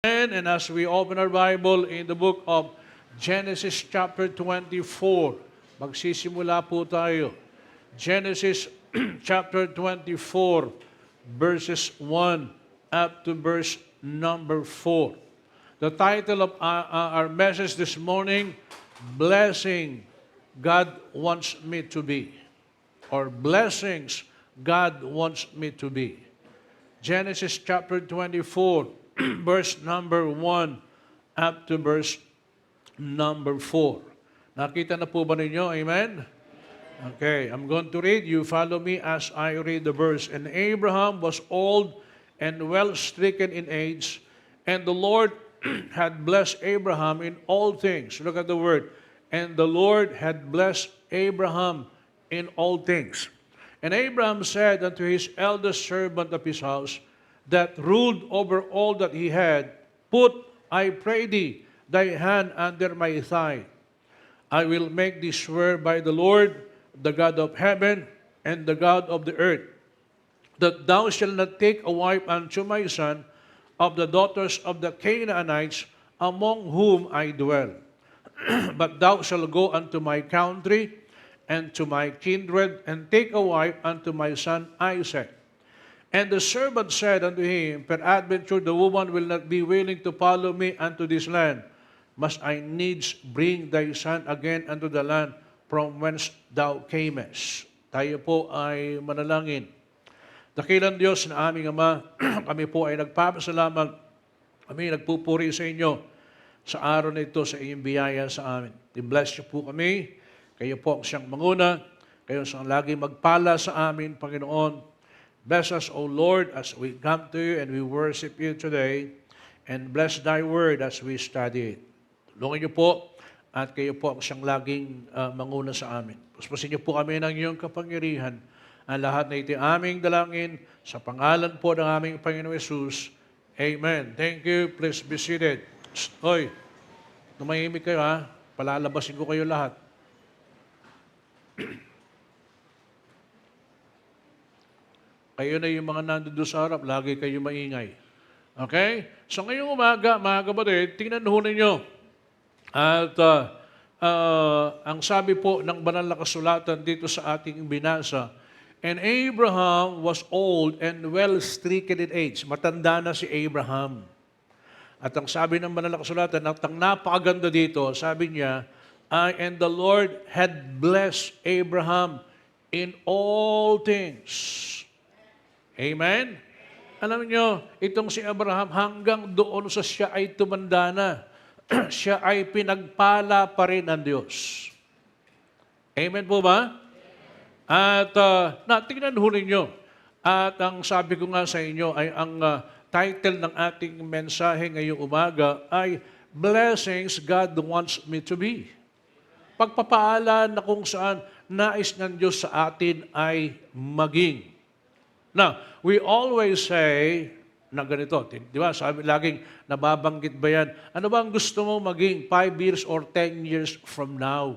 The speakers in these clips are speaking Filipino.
And as we open our Bible in the book of Genesis chapter 24, magsisimula po tayo. Genesis chapter 24, verses 1 up to verse number 4. The title of our message this morning, Blessing God Wants Me to Be, or Blessings God Wants Me to Be. Genesis chapter 24, verse number 1 up to verse number 4. Nakita na po ba ninyo? Amen? Okay, I'm going to read. You follow me as I read the verse. And Abraham was old and well stricken in age, and the Lord had blessed Abraham in all things. Look at the word. And the Lord had blessed Abraham in all things. And Abraham said unto his eldest servant of his house, that ruled over all that he had, put, I pray thee, thy hand under my thigh. I will make thee swear by the Lord, the God of heaven, and the God of the earth, that thou shalt not take a wife unto my son of the daughters of the Canaanites, among whom I dwell. But thou shalt go unto my country, and to my kindred, and take a wife unto my son Isaac. And the servant said unto him, peradventure the woman will not be willing to follow me unto this land. Must I needs bring thy son again unto the land from whence thou camest? Tayo po ay manalangin. Dakilang Diyos na aming Ama, kami po ay nagpapasalamat, kami nagpupuri sa inyo sa araw na ito, sa iyong biyaya sa amin. I-bless niyo po kami, kayo po ang siyang manguna, kayo siyang lagi magpala sa amin, Panginoon. Bless us, O Lord, as we come to you and we worship you today, and bless thy word as we study it. Tulungan niyo po, at kayo po ang siyang laging manguna sa amin. Puspusin niyo po kami ng iyong kapangyarihan. Ang lahat na ito aming dalangin sa pangalan po ng aming Panginoong Yesus. Amen. Thank you. Please be seated. Hoy, tumahimik kayo ha. Palalabasin ko kayo lahat. Kayo na yung mga nandoon sa harap, lagi kayo maingay. Okay? So ngayong umaga, mga kapatid, tingnan ho ninyo. At ang sabi po ng banal na kasulatan dito sa ating binasa, and Abraham was old and well stricken in age. Matanda na si Abraham. At ang sabi ng banal na kasulatan, at ang napakaganda dito, sabi niya, and the Lord had blessed Abraham in all things. Amen? Alam niyo, itong si Abraham hanggang doon sa siya ay tumanda na, siya ay pinagpala pa rin ng Diyos. Amen po ba? At tingnan ho ninyo. At ang sabi ko nga sa inyo ay ang title ng ating mensahe ngayong umaga ay Blessings God Wants Me to Be. Pagpapaala na kung saan nais ng Diyos sa atin ay maging. Now, we always say na ganito, di ba? Sabi laging nababanggit ba yan? Ano ba ang gusto mo maging 5 years or 10 years from now?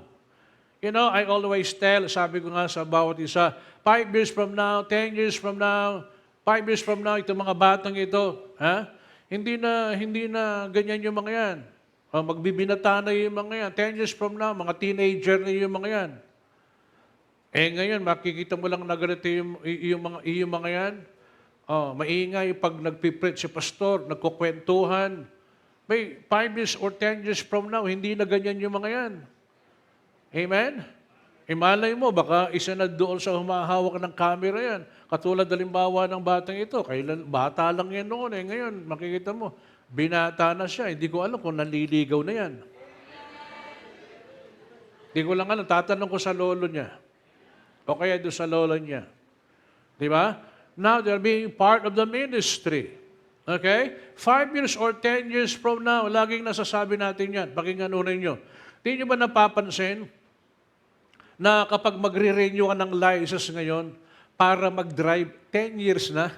You know, I always tell, sabi ko nga sa bawat isa, 5 years from now, 10 years from now, 5 years from now, itong mga batang ito, ha? Hindi na ganyan yung mga yan. Magbibinata na yung mga yan. 10 years from now, mga teenager na yung mga yan. Ngayon, makikita mo lang na ganito yung mga yan. Maingay pag nagpipreach si pastor, nagkukwentuhan. May 5 years or 10 years from now, hindi na ganyan yung mga yan. Amen? Imalay mo, baka isa na doon sa humahawak ng camera yan. Katulad halimbawa ng batang ito. Bata lang yan noon. Ngayon, makikita mo, binata na siya. Hindi ko alam kung nanliligaw na yan. Hindi ko lang alam. Tatanong ko sa lolo niya. O kaya doon sa lola niya. Di ba? Now, they're being part of the ministry. Okay? 5 years or 10 years from now, laging nasasabi natin yan. Pakinggan ninyo. Di nyo ba napapansin na kapag magre-renew ka ng license ngayon para mag-drive, 10 years na?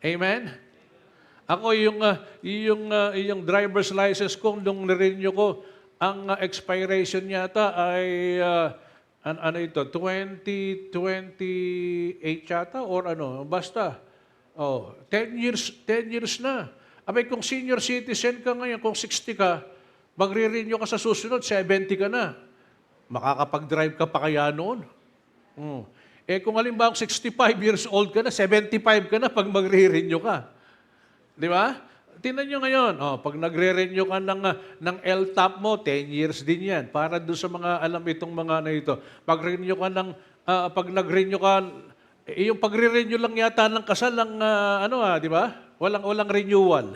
Amen? Ako, yung driver's license ko, nung na-renew ko, ang expiration yata ay ano ito, 2028 yata or ano, basta. 10 years na. Abay, kung senior citizen ka ngayon, kung 60 ka, magre-renew ka sa susunod, 70 ka na. Makakapag-drive ka pa kaya noon? Hmm. Kung halimbawa 65 years old ka na, 75 ka na pag magre-renew ka. Di ba? Tingnan nyo ngayon, pag nagre-renew ka ng LTAP mo, 10 years din yan. Para doon sa mga alam itong mga na ito. Pag nag-renew ka, yung pagre-renew lang yata ng kasal ng di ba? Walang renewal.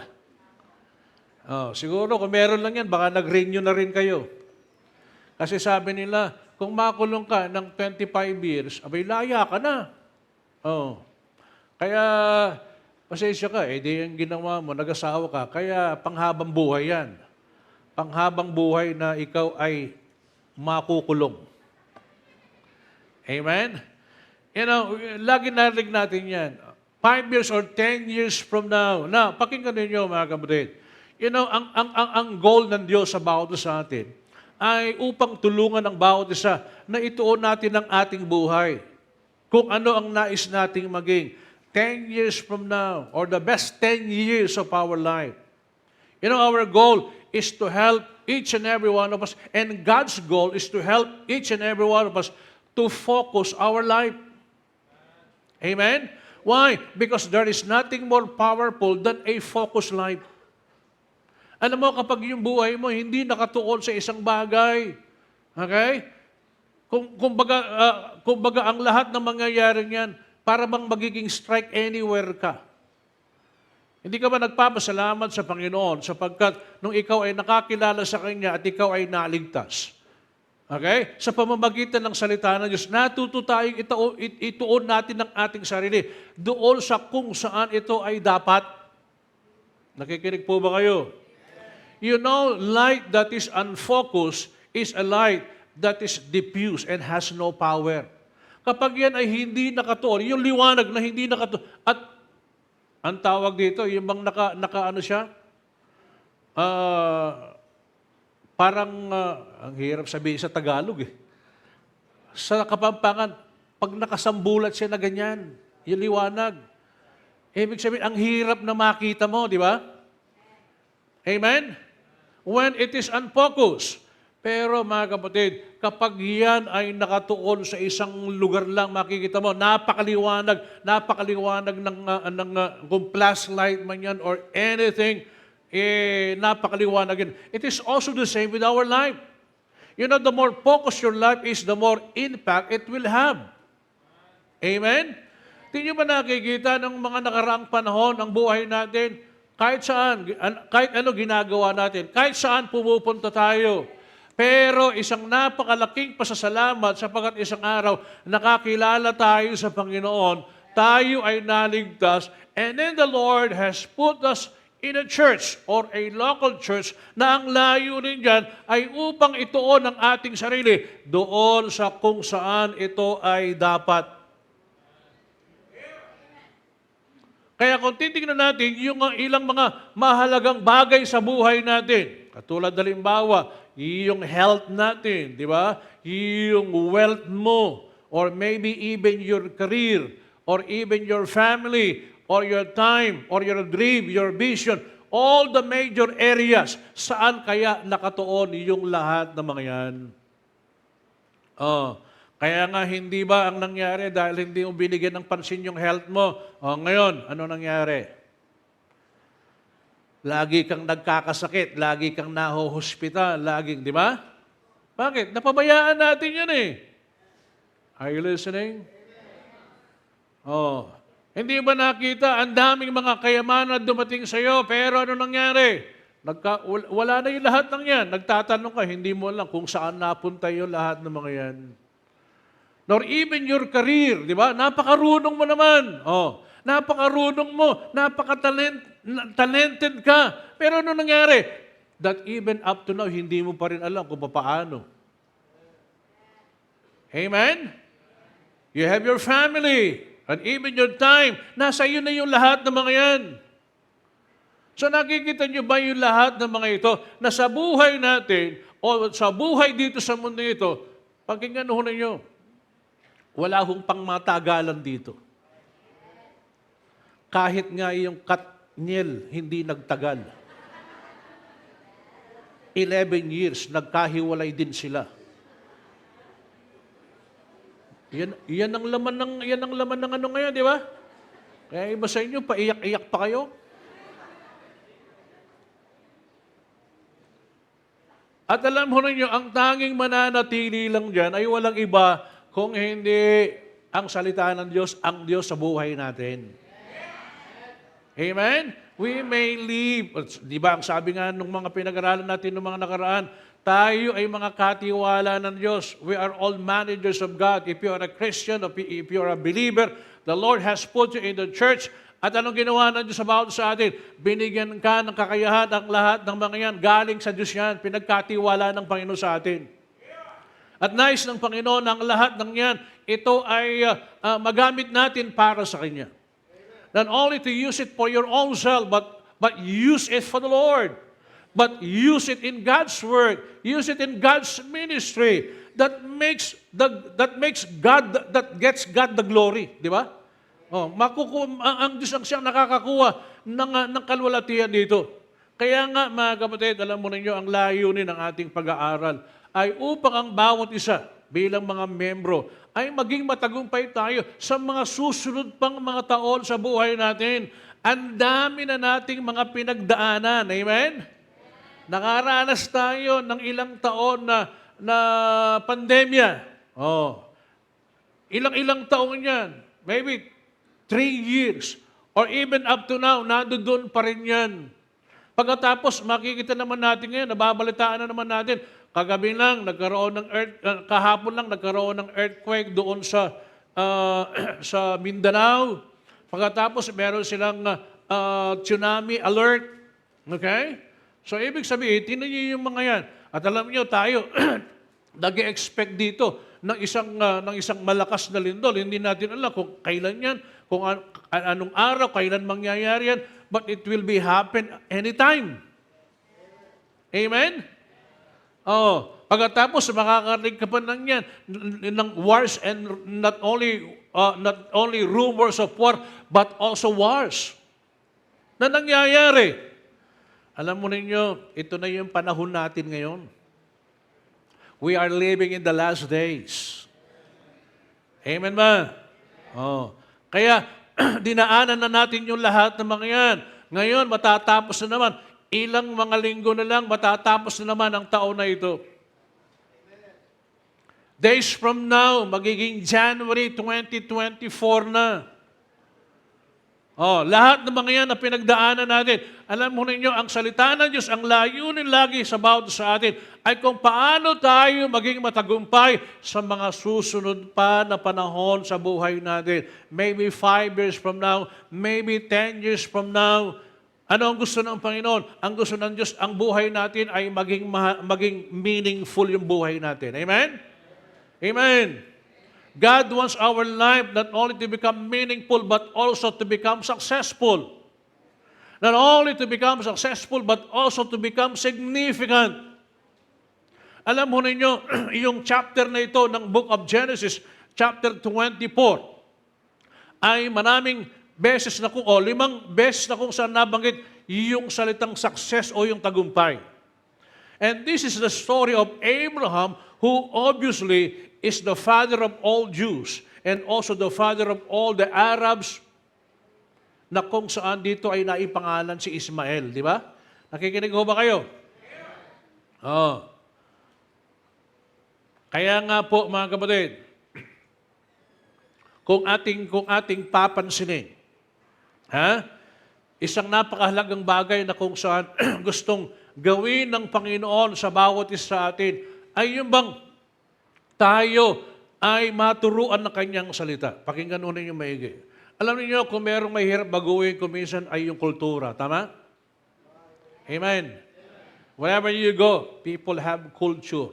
Siguro kung meron lang yan, baka nag-renew na rin kayo. Kasi sabi nila, kung makulong ka ng 25 years, abay laya ka na. Kaya, pasensya ka, di yung ginawa mo, nag-asawa ka, kaya panghabang buhay yan. Panghabang buhay na ikaw ay makukulong. Amen? Lagi narinig natin yan. 5 years or 10 years from now. Now, pakinggan ninyo mga kapatid. Ang goal ng Diyos sa bawat sa atin ay upang tulungan ang bawat isa na ituon natin ang ating buhay. Kung ano ang nais nating maging 10 years from now or the best 10 years of our life. Our goal is to help each and every one of us, and God's goal is to help each and every one of us to focus our life. Amen? Why? Because there is nothing more powerful than a focused life. Alam mo, kapag yung buhay mo hindi nakatuon sa isang bagay, okay? Kumbaga ang lahat ng mangyayari niyan, para bang magiging strike anywhere ka. Hindi ka ba nagpapasalamat sa Panginoon sapagkat nung ikaw ay nakakilala sa Kanya at ikaw ay naligtas? Okay? Sa pamamagitan ng salita ng Diyos, natuto tayong ituon natin ang ating sarili doon sa kung saan ito ay dapat. Nakikinig po ba kayo? Light that is unfocused is a light that is diffuse and has no power. Kapag yan ay hindi nakatuon, yung liwanag na hindi nakatuon, at ang tawag dito, yung bang naka siya? Parang, ang hirap sabihin sa Tagalog Sa Kapampangan, pag nakasambulat siya na ganyan, yung liwanag, ibig sabihin, ang hirap na makita mo, di ba? Amen? When it is unfocused. Pero mga kapatid, kapag yan ay nakatuon sa isang lugar lang, makikita mo, napakaliwanag kung flashlight man yan or anything, napakaliwanag yan. It is also the same with our life. The more focused your life is, the more impact it will have. Amen? Hindi nyo ba nakikita ng mga nakaraang panahon ang buhay natin? Kahit saan, kahit ano ginagawa natin, kahit saan pumupunta tayo. Pero isang napakalaking pasasalamat sapagkat isang araw nakakilala tayo sa Panginoon, tayo ay naligtas, and then the Lord has put us in a church or a local church na ang layunin dyan ay upang ituon ang ating sarili doon sa kung saan ito ay dapat. Kaya kung titignan natin yung ilang mga mahalagang bagay sa buhay natin, katulad halimbawa, yung health natin, di ba? Yung wealth mo, or maybe even your career, or even your family, or your time, or your dream, your vision, all the major areas, saan kaya nakatuon yung lahat ng mga yan? Kaya nga hindi ba ang nangyari dahil hindi mo binigyan ng pansin yung health mo? Ngayon, ano nangyari? Lagi kang nagkakasakit, lagi kang nahohospital, di ba? Bakit? Napabayaan natin yan Are you listening? Hindi ba nakita, ang daming mga kayamanan dumating sa iyo, pero ano nangyari? Wala na yung lahat ng yan. Nagtatanong ka, hindi mo alam kung saan napunta yung lahat ng mga yan. Nor even your career, di ba? Napakarunong mo naman. Napakarunong mo, napaka-talented ka. Pero ano nangyari? That even up to now, hindi mo pa rin alam kung paano. Amen? You have your family, and even your time. Nasa iyo na yung lahat ng mga yan. So nakikita nyo ba yung lahat ng mga ito na sa buhay natin, o sa buhay dito sa mundo ito, pakinggan ho ninyo, wala hong pangmatagalan dito. Kahit nga yung Niel, hindi nagtagal. 11 years, nagkahiwalay din sila. Yan ang laman ng ano ngayon, di ba? Kaya iba sa inyo, paiyak-iyak pa kayo. At alam mo ninyo, ang tanging mananatili lang dyan ay walang iba kung hindi ang salita ng Diyos, ang Diyos sa buhay natin. Amen? We may live, di ba ang sabi nga nung mga pinag-aralan natin nung mga nakaraan, tayo ay mga katiwala ng Diyos. We are all managers of God. If you are a Christian, if you are a believer, the Lord has put you in the church. At anong ginawa ng Diyos about sa atin? Binigyan ka ng kakayahan ang lahat ng mga yan. Galing sa Diyos yan. Pinagkatiwala ng Panginoon sa atin. At nais ng Panginoon ang lahat ng yan, ito ay magamit natin para sa Kanya. Not only to use it for your own self, but use it for the Lord. But use it in God's work. Use it in God's ministry. That gets God the glory. Di ba? Ang Diyos ang siyang nakakakuha ng kalwalatian dito. Kaya nga, mga kapatid, alam mo ninyo, ang layunin ng ating pag-aaral ay upang ang bawat isa bilang mga membro ay maging matagumpay tayo sa mga susunod pang mga taon sa buhay natin. Ang dami na nating mga pinagdaanan. Amen? Nakaranas tayo ng ilang taon na pandemya. Ilang taon yan. Maybe 3 years, or even up to now, nandoon pa rin yan. Pagkatapos, makikita naman natin ngayon, nababalitaan na naman natin, kagabi lang, kahapon lang, nagkaroon ng earthquake doon sa Mindanao. Pagkatapos, meron silang tsunami alert. Okay? So, ibig sabihin, tinan niyo yung mga yan. At alam niyo, tayo, nag-expect dito ng isang malakas na lindol. Hindi natin alam kung kailan yan, kung anong araw, kailan mangyayari yan, but it will be happen anytime. Amen? Pagkatapos, makakarinig ka pa ng wars, and not only rumors of war, but also wars na nangyayari. Alam mo ninyo, ito na yung panahon natin ngayon. We are living in the last days. Amen ba? Kaya, dinaanan na natin yung lahat ng mga yan. Ngayon, matatapos na naman. Ilang mga linggo na lang, matatapos na naman ang taon na ito. Days from now, magiging January 2024 na. Lahat ng mga yan na pinagdaanan natin. Alam mo ninyo, ang salita ng Diyos, ang layunin lagi sa bawat sa atin, ay kung paano tayo maging matagumpay sa mga susunod pa na panahon sa buhay natin. Maybe 5 years from now, maybe 10 years from now. Ano ang gusto ng Panginoon? Ang gusto ng Diyos, ang buhay natin ay maging meaningful yung buhay natin. Amen? Amen. God wants our life not only to become meaningful, but also to become successful. Not only to become successful, but also to become significant. Alam mo ninyo, yung chapter na ito ng Book of Genesis, chapter 24, ay maraming beses na 5 beses na kung saan nabanggit yung salitang success o yung tagumpay. And this is the story of Abraham, who obviously is the father of all Jews and also the father of all the Arabs, na kung saan dito ay naipangalan si Ismael, di ba? Nakikinig ho ba kayo? Kaya nga po, mga kapatid, kung ating papansinin, isang napakahalagang bagay na kung saan gustong gawin ng Panginoon sa bawat isa sa atin, ay yung bang tayo ay maturuan ng kanyang salita. Pakinggan mo ninyo maigi. Alam niyo kung merong mahirap baguhin kuminsan ay yung kultura. Tama? Amen. Wherever you go, people have culture.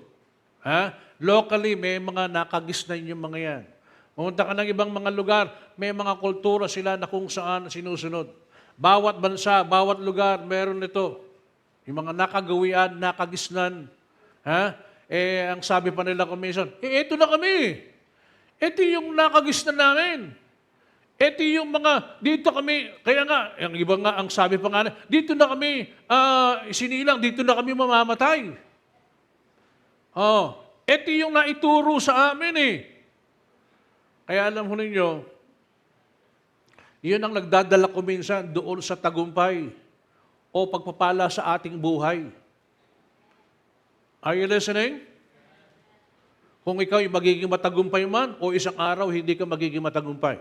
Locally, may mga nakagisnan yung mga yan. Pumunta ka ng ibang mga lugar, may mga kultura sila na kung saan sinusunod. Bawat bansa, bawat lugar, meron nito. Yung mga nakagawian, nakagisnan. Ang sabi pa nila kuminsan, ito na kami. Ito yung nakagisnan namin. Ito yung mga, dito kami, kaya nga, ang iba nga, ang sabi pa nga, dito na kami sinilang, dito na kami mamamatay. Oh, ito yung naituro sa amin eh. Kaya alam ho ninyo, yun ang nagdadala ko minsan doon sa tagumpay o pagpapala sa ating buhay. Are you listening? Kung ikaw ay magiging matagumpay man o isang araw hindi ka magiging matagumpay.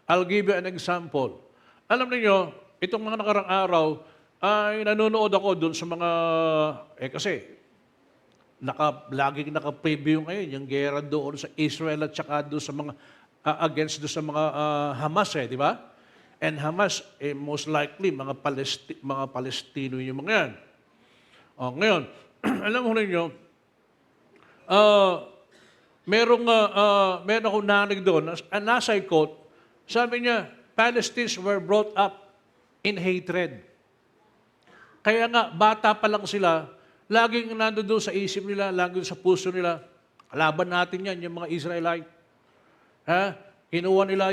I'll give you an example. Alam niyo, itong mga nakarang araw ay nanonood ako doon sa mga, kasi laging naka-preview ngayon yung gera doon sa Israel at saka doon sa mga, against doon sa mga Hamas di ba? And Hamas, most likely, mga Palestino yung mga yan. O, ngayon, alam mo ninyo, meron akong narinig doon, nasa quote, sabi niya, Palestinians were brought up in hatred. Kaya nga, bata pa lang sila, laging nandoon sa isip nila, laging sa puso nila, laban natin yan, yung mga Israelite. Kinuha nila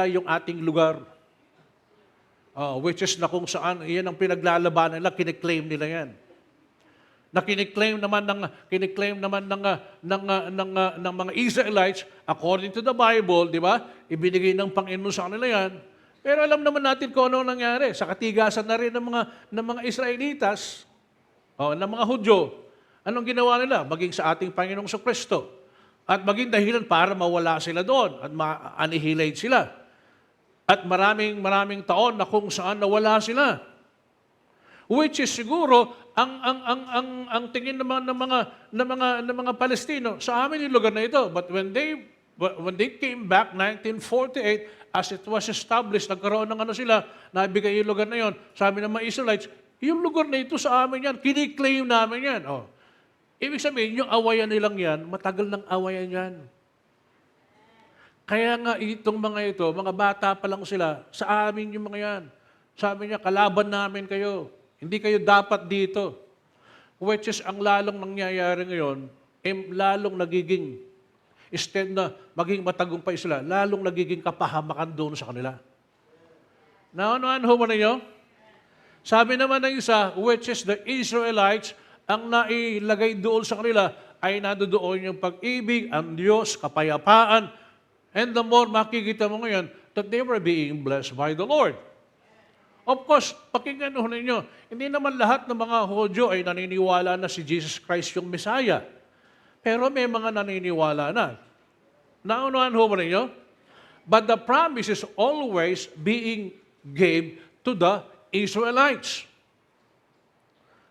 yung ating lugar. Which is na kung saan, yan ang pinaglalabanan nila, kiniklaim nila yan. Na kiniklaim naman ng mga Israelites, according to the Bible, di ba? Ibinigay ng Panginoon sa kanila yan. Pero alam naman natin kung ano nangyari. Sa katigasan na rin ng mga Israelitas, ng mga Hudyo, anong ginawa nila? Maging sa ating Panginoong Kristo. At maging dahilan para mawala sila doon at ma-annihilate sila. At maraming taon na kung saan nawala sila. Which is siguro ang tingin naman ng mga Palestino sa amin yung lugar na ito. But when they came back 1948, as it was established, nagkaroon ng sila, nabigay yung lugar na yon. Sabi ng mga Israelites, yung lugar na ito sa amin yan, kiniklaim namin yan. Ibig sabihin, yung awayan nilang yan, matagal ng awayan yan. Kaya nga itong mga ito, mga bata pa lang sila, sa amin yung mga yan. Sabi niya, kalaban namin kayo. Hindi kayo dapat dito. Which is ang lalong nangyayari ngayon, lalong nagiging, instead na maging matagumpay sila, lalong nagiging kapahamakan doon sa kanila. Naunawaan ho mo ninyo? Sabi naman ng isa, which is the Israelites, ang nailagay doon sa kanila ay nandoon yung pag-ibig, ang Diyos, kapayapaan, and the more makikita mo ngayon that they were being blessed by the Lord. Of course, pakinggan ho ninyo, hindi naman lahat ng mga Hudyo ay naniniwala na si Jesus Christ yung Messiah. Pero may mga naniniwala na. Naunahan ho ba ninyo? But the promise is always being gave to the Israelites.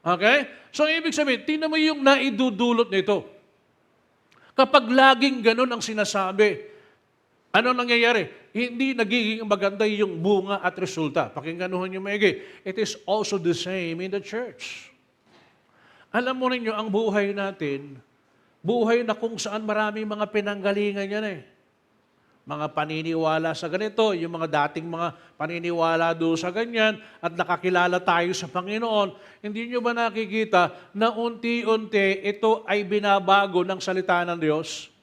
Okay? So, ibig sabihin, tingnan mo yung naidudulot nito. Kapag laging ganun ang sinasabi, ano nangyayari? Hindi nagiging maganda yung bunga at resulta. Pakinggan nyo yung maigi. It is also the same in the church. Alam mo ninyo, ang buhay natin, buhay na kung saan maraming mga pinanggalingan yan Mga paniniwala sa ganito, yung mga dating mga paniniwala doon sa ganyan, at nakakilala tayo sa Panginoon, hindi nyo ba nakikita na unti-unti ito ay binabago ng salita ng Diyos?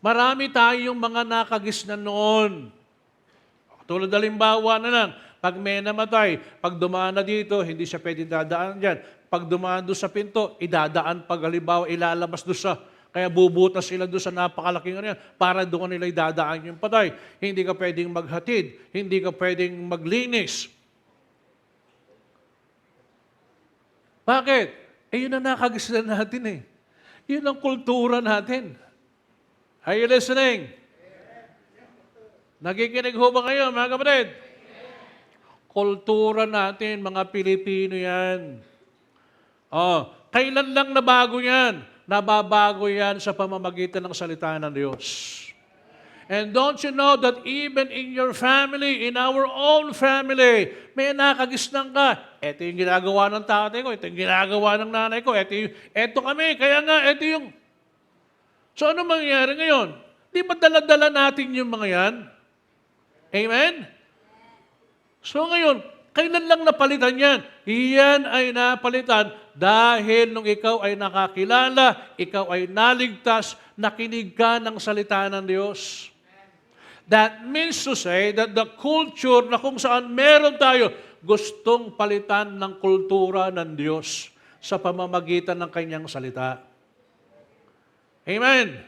Marami tayong mga nakagisnan noon. Tulad halimbawa na lang, pag may namatay, pag dumaan na dito, hindi siya pwede dadaan dyan. Pag dumaan doon sa pinto, idadaan pag halimbawa ilalabas doon sa, kaya bubutas sila doon sa napakalaking yan, para doon nila idadaan yung patay. Hindi ka pwedeng maghatid, hindi ka pwedeng maglinis. Bakit? Yun ang nakagisnan natin Yun ang kultura natin. Are you listening? Nakikinig ho ba kayo, mga kapatid? Kultura natin, mga Pilipino yan. Kailan lang nabago yan? Nababago yan sa pamamagitan ng salita ng Diyos. And don't you know that even in your family, in our own family, may nakagisnan ka. Ito yung ginagawa ng tatay ko, ito yung ginagawa ng nanay ko, ito kami, kaya nga, ito yung... So ano mangyayari ngayon? Di ba dala-dala natin yung mga yan? Amen? So ngayon, kailan lang napalitan yan? Iyan ay napalitan dahil nung ikaw ay nakakilala, ikaw ay naligtas, nakinig ka ng salita ng Diyos. That means to say that the culture na kung saan meron tayo, gustong palitan ng kultura ng Diyos sa pamamagitan ng kanyang salita. Amen.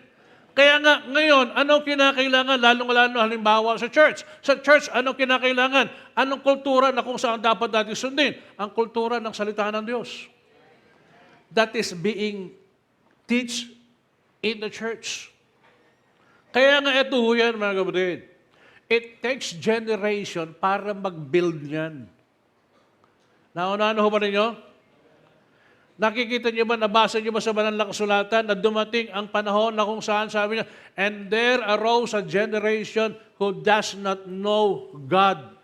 Kaya nga, ngayon, anong kinakailangan? Lalong-lalo, halimbawa sa church. Sa church, anong kinakailangan? Anong kultura na kung saan dapat natin sundin? Ang kultura ng salita ng Diyos. That is being teach in the church. Kaya nga ito yan, mga kapatid. It takes generation para mag-build yan. Naunaan ho ba ninyo? Nakikita niyo ba, nabasa niyo ba sa banal na kasulatan na dumating ang panahon na kung saan sabi niya, and there arose a generation who does not know God.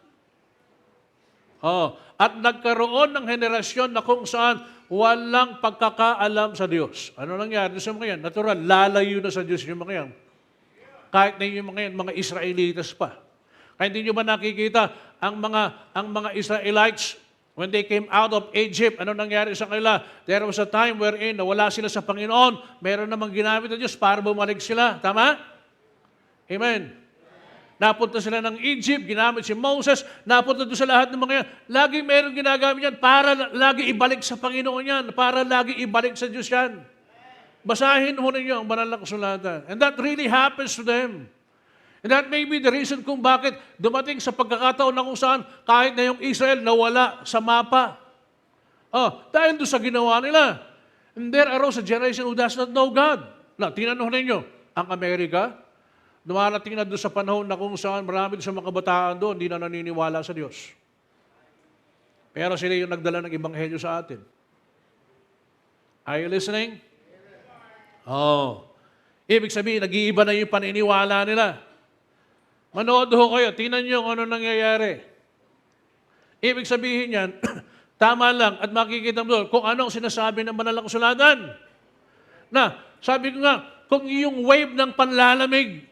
At nagkaroon ng henerasyon na kung saan walang pagkakaalam sa Diyos. Ano nangyari sa mga yan? Natural, lalayo na sa Diyos yung mga yan. Kahit na yung mga yan, mga Israelitas pa. Kaya hindi nyo ba nakikita ang mga Israelites, when they came out of Egypt, ano nangyari sa kanila? There was a time wherein nawala sila sa Panginoon, meron namang ginamit ng Diyos para bumalik sila. Tama? Amen. Napunta sila ng Egypt, ginamit si Moses, napunta doon sa lahat ng mga yan. Laging meron ginagamit yan para lagi ibalik sa Panginoon yan, para lagi ibalik sa Diyos yan. Basahin mo ninyo ang banal na kasulatan. And that really happens to them. And that may be the reason kung bakit dumating sa pagkakataon na kung saan kahit na yung Israel nawala sa mapa. Dahil doon sa ginawa nila. And there arose a generation who does not know God. Tinanong ninyo, ang Amerika, dumarating na doon sa panahon na kung saan marami sa mga kabataan doon, hindi na naniniwala sa Diyos. Pero sila yung nagdala ng ebanghelyo sa atin. Are you listening? Ibig sabihin, nag-iiba na yung paniniwala nila. Manood ho kayo, tingnan nyo kung ano nangyayari. Ibig sabihin yan, tama lang at makikita mo doon kung anong sinasabi ng banal na kasulatan. Sabi ko nga, kung yung wave ng panlalamig,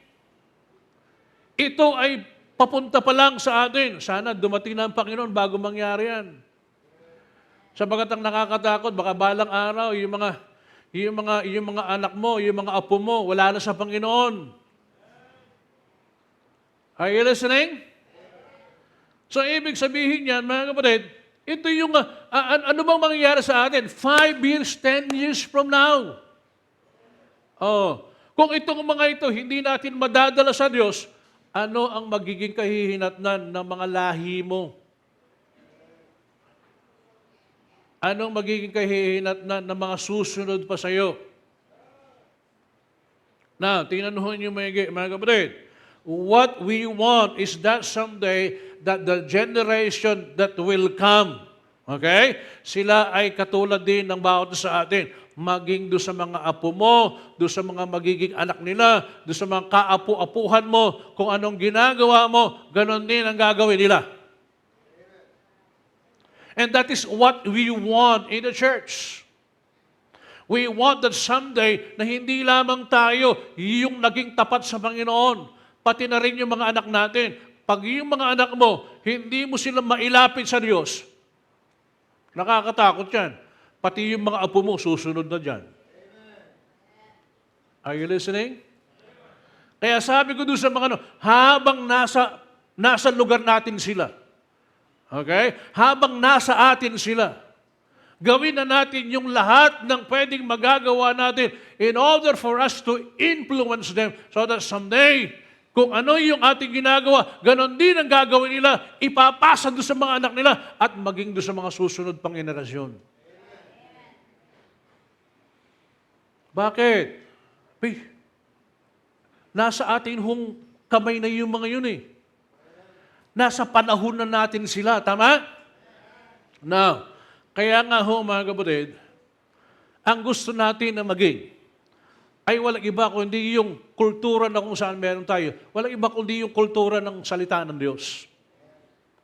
ito ay papunta pa lang sa atin. Sana dumating na ang Panginoon bago mangyari yan. Sabagat ang nakakatakot, baka balang araw, yung mga anak mo, yung mga apo mo, wala na sa Panginoon. Are you listening? So, ibig sabihin yan, mga kapatid, ito yung, ano bang mangyayari sa atin? 5 years, 10 years from now. Kung itong mga ito, hindi natin madadala sa Diyos, ano ang magiging kahihinatnan ng mga lahi mo? Anong magiging kahihinatnan ng mga susunod pa sa iyo? Tingnan ho niyo mga kapatid. What we want is that someday that the generation that will come, okay, sila ay katulad din ng bawat sa atin. Maging doon sa mga apo mo, doon sa mga magiging anak nila, doon sa mga kaapu-apuhan mo, kung anong ginagawa mo, ganon din ang gagawin nila. And that is what we want in the church. We want that someday na hindi lamang tayo yung naging tapat sa Panginoon, pati na rin yung mga anak natin. Pag yung mga anak mo, hindi mo sila mailapit sa Diyos, nakakatakot yan. Pati yung mga apo mo, susunod na dyan. Are you listening? Kaya sabi ko doon sa mga habang nasa lugar natin sila, okay? Habang nasa atin sila, gawin na natin yung lahat ng pwedeng magagawa natin in order for us to influence them so that someday, kung ano yung ating ginagawa, ganon din ang gagawin nila, ipapasa doon sa mga anak nila at maging doon sa mga susunod pang generasyon. Bakit? Nasa atin hong kamay na yung mga yun eh. Nasa panahon na natin sila, tama? Now, kaya nga ho mga kapatid, ang gusto natin na maging ay walang iba kundi yung kultura na kung saan meron tayo. Walang iba kundi yung kultura ng salita ng Diyos.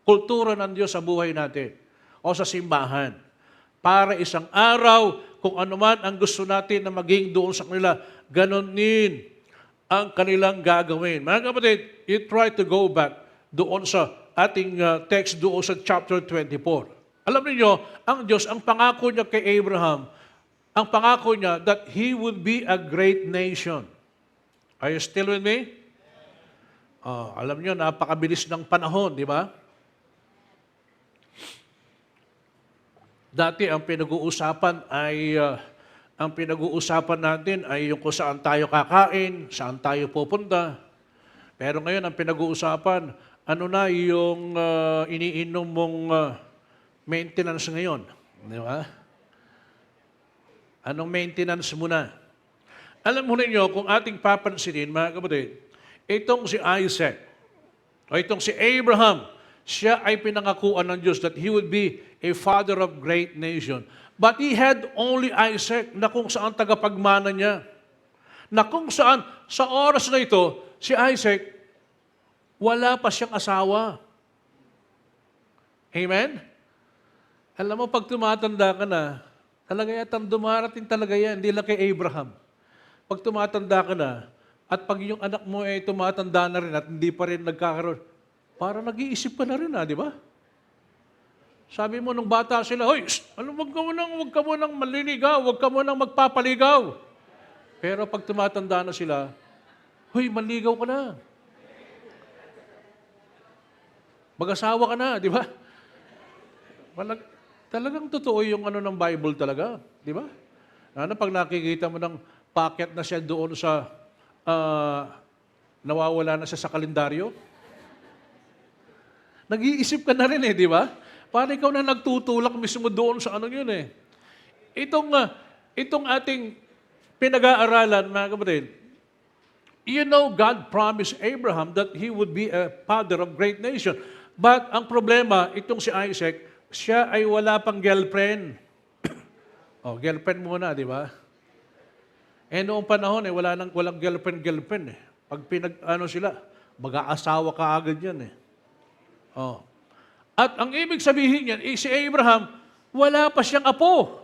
Kultura ng Diyos sa buhay natin o sa simbahan. Para isang araw, kung ano man ang gusto natin na maging doon sa kanila, ganon din ang kanilang gagawin. Mga kapatid, you try to go back doon sa ating text doon sa chapter 24. Alam niyo, ang Diyos, ang pangako niya kay Abraham, ang pangako niya that he would be a great nation. Are you still with me? Alam niyo, napakabilis ng panahon, di ba? Dati ang pinag-uusapan natin ay yung kung saan tayo kakain, saan tayo pupunta. Pero ngayon ang pinag-uusapan, ano na yung iniinom mong maintenance ngayon, di ba? Anong maintenance mo na? Alam mo ninyo, kung ating papansinin, mga kapatid, itong si Isaac, o itong si Abraham, siya ay pinangakuan ng Diyos that he would be a father of great nation. But he had only Isaac na kung saan tagapagmana niya. Na kung saan, sa oras na ito, si Isaac, wala pa siyang asawa. Amen? Alam mo, pag tumatanda ka na, talaga yatang dumarating talaga yan, hindi lang kay Abraham. Pag tumatanda ka na, at pag yung anak mo ay tumatanda na rin at hindi pa rin nagkakaroon, para nag-iisip ka na rin, di ba? Sabi mo nung bata sila, hoy, wag ka mo nang maliligaw, wag ka mo nang magpapaligaw. Pero pag tumatanda na sila, hoy, maligaw ka na. Mag-asawa ka na, di ba? Talagang totoo yung ng Bible talaga, di ba? Pag nakikita mo ng packet na siya doon sa nawawala na siya sa kalendaryo, nag-iisip ka na rin di ba? Para ikaw na nagtutulak mismo doon sa yun Itong ating pinag-aaralan, mga kapatid, you know, God promised Abraham that he would be a father of great nation. But ang problema, itong si Isaac, siya ay wala pang girlfriend. Girlfriend muna, di ba? Noong panahon, walang girlfriend. Pag sila, mag-aasawa ka agad yan At ang ibig sabihin niyan, si Abraham, wala pa siyang apo.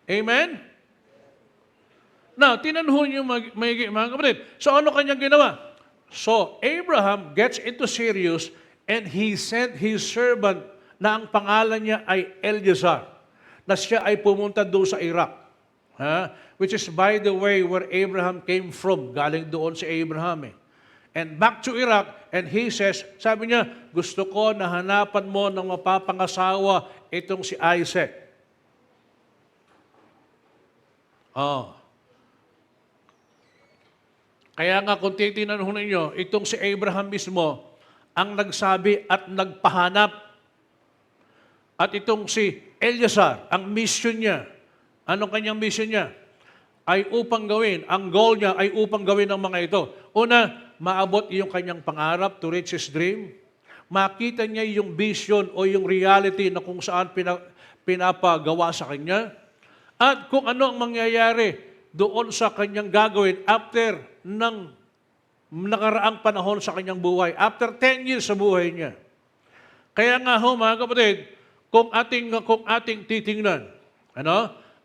Amen? Now, tinanong niyo mga kapatid, so ano kanyang ginawa? So, Abraham gets into serious and he sent his servant na ang pangalan niya ay Eliezer, na siya ay pumunta doon sa Iraq. Which is, by the way, where Abraham came from. Galing doon si Abraham And back to Iraq, and he says, sabi niya, gusto ko na hanapan mo ng mapapangasawa itong si Isaac. Kaya nga kung titinanong ninyo, itong si Abraham mismo, ang nagsabi at nagpahanap. At itong si Eliezer, ang mission niya, anong kanyang mission niya? Ay upang gawin, ang goal niya ay upang gawin ang mga ito. Una, maabot yung kanyang pangarap to reach his dream. Makita niya yung vision o yung reality na kung saan pinapagawa sa kanya. At kung ano ang mangyayari doon sa kanyang gagawin after ng nakaraang panahon sa kanyang buhay. After 10 years sa buhay niya. Kaya nga mga kapatid, kung ating titingnan,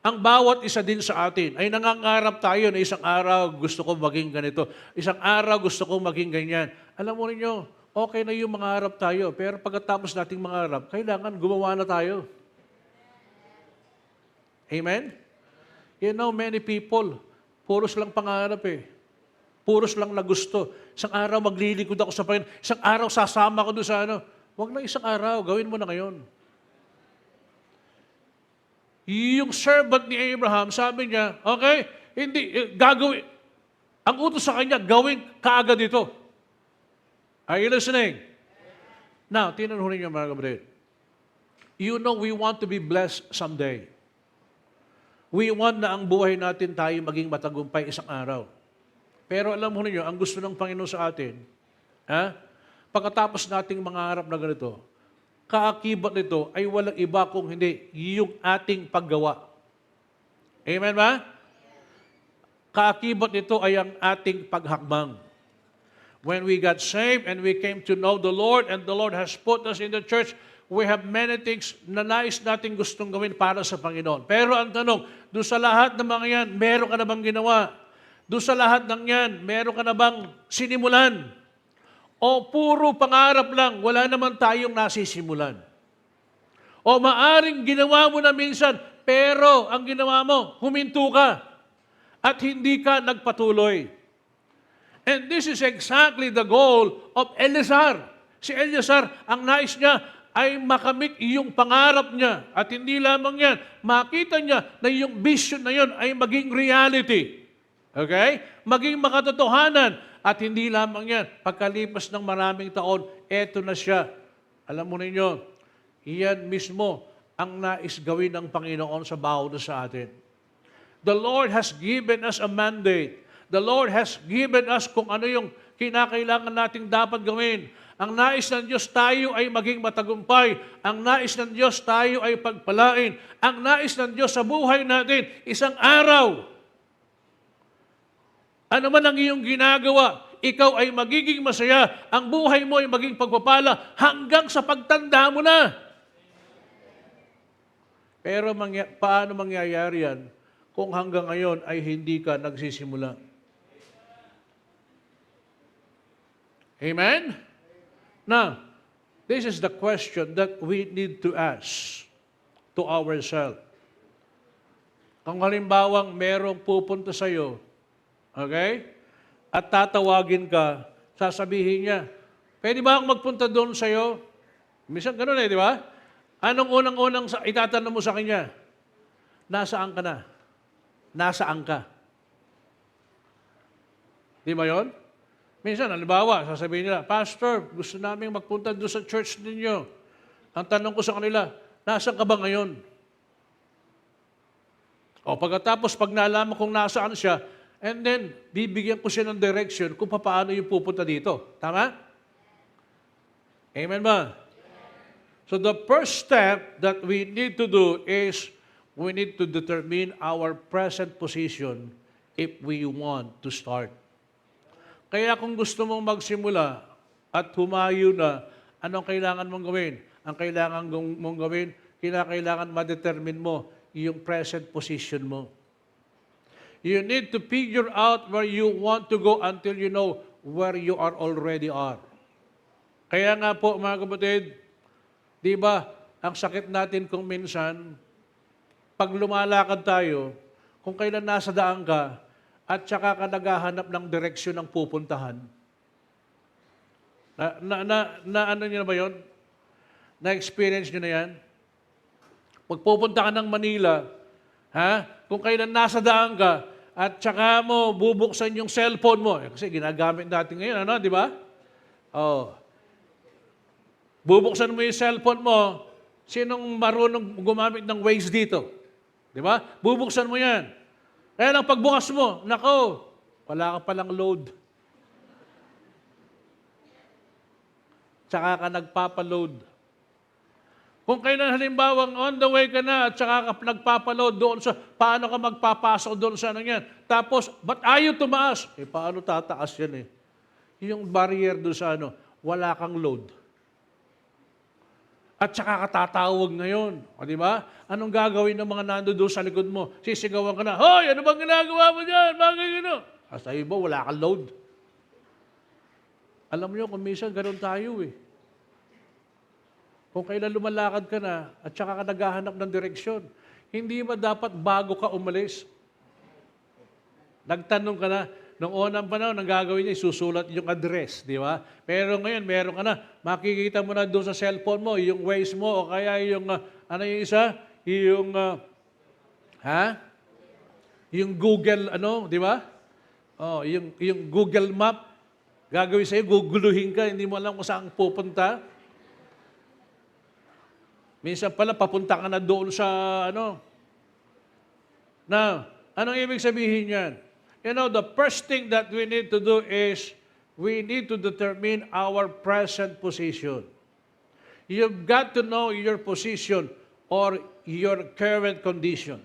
ang bawat isa din sa atin ay nangangarap tayo na isang araw gusto ko maging ganito. Isang araw gusto ko maging ganyan. Alam mo niyo, okay na yung mangarap tayo. Pero pagkatapos nating mangarap, kailangan gumawa na tayo. Amen? You know, many people, puros lang pangarap Puros lang na gusto. Isang araw maglilikod ako sa Panginoon. Isang araw sasama ko doon sa Huwag lang isang araw, gawin mo na ngayon. Yung servant ni Abraham, sabi niya, okay, hindi, gagawin. Ang utos sa kanya, gawin kaagad ito. Are you listening? Now, tinanong niyo mga kapatid. You know, we want to be blessed someday. We want na ang buhay natin tayo maging matagumpay isang araw. Pero alam mo niyo, ang gusto ng Panginoon sa atin, pagkatapos nating mangarap na ganito, kaakibat nito ay walang iba kung hindi yung ating paggawa. Amen ba? Kaakibat nito ay ang ating paghakbang. When we got saved and we came to know the Lord and the Lord has put us in the church, we have many things na nais natin gustong gawin para sa Panginoon. Pero ang tanong, doon sa lahat ng mga yan, meron ka na bang ginawa? Doon sa lahat ng yan, meron ka na bang sinimulan? O puro pangarap lang, wala naman tayong nasisimulan. O maaring ginawa mo na minsan, pero ang ginawa mo, huminto ka at hindi ka nagpatuloy. And this is exactly the goal of Eleazar. Si Eleazar, ang nais niya ay makamit iyong pangarap niya. At hindi lamang yan, makita niya na yung vision na yun ay maging reality. Okay? Maging makatotohanan. At hindi lamang yan, pagkalipas ng maraming taon, eto na siya. Alam mo ninyo, iyan mismo ang nais gawin ng Panginoon sa bawat sa atin. The Lord has given us a mandate. The Lord has given us kung ano yung kinakailangan nating dapat gawin. Ang nais ng Diyos tayo ay maging matagumpay. Ang nais ng Diyos tayo ay pagpalain. Ang nais ng Diyos sa buhay natin, isang araw. Ano man ang iyong ginagawa, ikaw ay magiging masaya. Ang buhay mo ay maging pagpapala hanggang sa pagtanda mo na. Pero paano mangyayari yan kung hanggang ngayon ay hindi ka nagsisimula? Amen? Now, this is the question that we need to ask to ourselves. Kung halimbawang merong pupunta sa iyo, okay? At tatawagin ka, sasabihin niya, pwede ba akong magpunta doon sa iyo? Minsan ganun di ba? Anong unang-unang itatanong mo sa kanya? Nasaan ka na? Nasaan ka? Di ba yun? Minsan, halimbawa, sasabihin nila, Pastor, gusto namin magpunta doon sa church ninyo. Ang tanong ko sa kanila, nasaan ka ba ngayon? O pagkatapos, pag nalaman kung nasaan siya, and then, bibigyan ko siya ng direction kung paano yung pupunta dito. Tama? Amen ba? So the first step that we need to do is we need to determine our present position if we want to start. Kaya kung gusto mong magsimula at humayo na, anong kailangan mong gawin? Ang kailangan mong gawin, kailangan ma-determine mo yung present position mo. You need to figure out where you want to go until you know where you are already are. Kaya nga po mga kapatid, di ba, ang sakit natin kung minsan, pag lumalakad tayo, kung kailan nasa daan ka, at saka ka naghahanap ng direksyon ng pupuntahan. Ano nyo na ba yun? Na-experience nyo na yan? Pag pupunta ka ng Manila, kung kailan nasa daan ka, at saka mo bubuksan yung cellphone mo, kasi ginagamit natin ngayon, di ba? Oh. Bubuksan mo yung cellphone mo, sinong marunong gumamit ng Waze dito? Di ba? Bubuksan mo yan. Kaya lang pagbukas mo, nako, wala ka palang load. Tsaka ka nagpapaload. Kung kailan halimbawang on the way ka na at tsaka ka nagpapaload doon sa, paano ka magpapasok doon sa ano yan? Tapos, ba't ayaw tumaas? Paano tataas yan Yung barrier doon sa ano, wala kang load. At saka katatawag ngayon. O di ba? Anong gagawin ng mga nando doon sa likod mo? Sisigawan ka na, hoy, ano bang ginagawa mo dyan? Bakit gano'n? Sa iba, wala kang load. Alam niyo, kung minsan gano'n tayo Kung kailan lumalakad ka na at saka ka naghahanap ng direksyon, hindi ba dapat bago ka umalis? Nagtanong ka na, noong unang panahon, ang gagawin niya, susulat yung address, di ba? Pero ngayon, meron ka na, makikita mo na doon sa cellphone mo, yung Waze mo, o kaya yung, ano yung isa? Yung, yung Google, di ba? Oh, yung Google Map, gagawin sa'yo, guguluhin ka, hindi mo alam kung saan pupunta. Minsan pala, papunta ka na doon sa, Now, anong ibig sabihin yan? You know, the first thing that we need to do is we need to determine our present position. You've got to know your position or your current condition.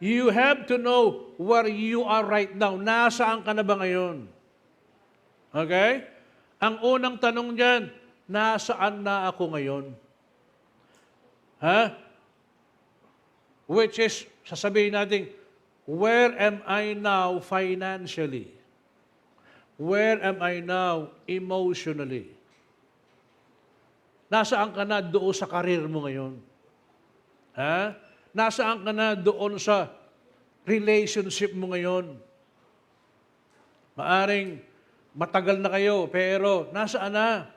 You have to know where you are right now. Nasaan ka na ba ngayon? Okay? Ang unang tanong dyan, nasaan na ako ngayon? Which is, sasabihin natin, where am I now financially? Where am I now emotionally? Nasaan ka na doon sa karir mo ngayon? Nasaan ka na doon sa relationship mo ngayon? Maaring Matagal na kayo, pero nasaan na?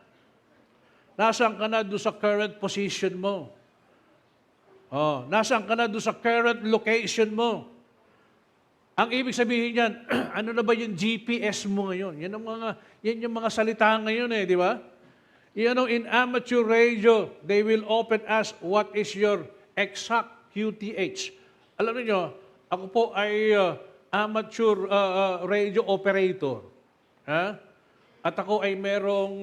Nasaan ka na doon sa current position mo? Oh, nasaan ka na doon sa current location mo? Ang ibig sabihin niyan, ano na ba yung GPS mo ngayon? Yan yung mga salita ngayon di ba? In amateur radio, they will often ask, what is your exact QTH? Alam niyo, ako po ay amateur radio operator. Ha? At ako ay merong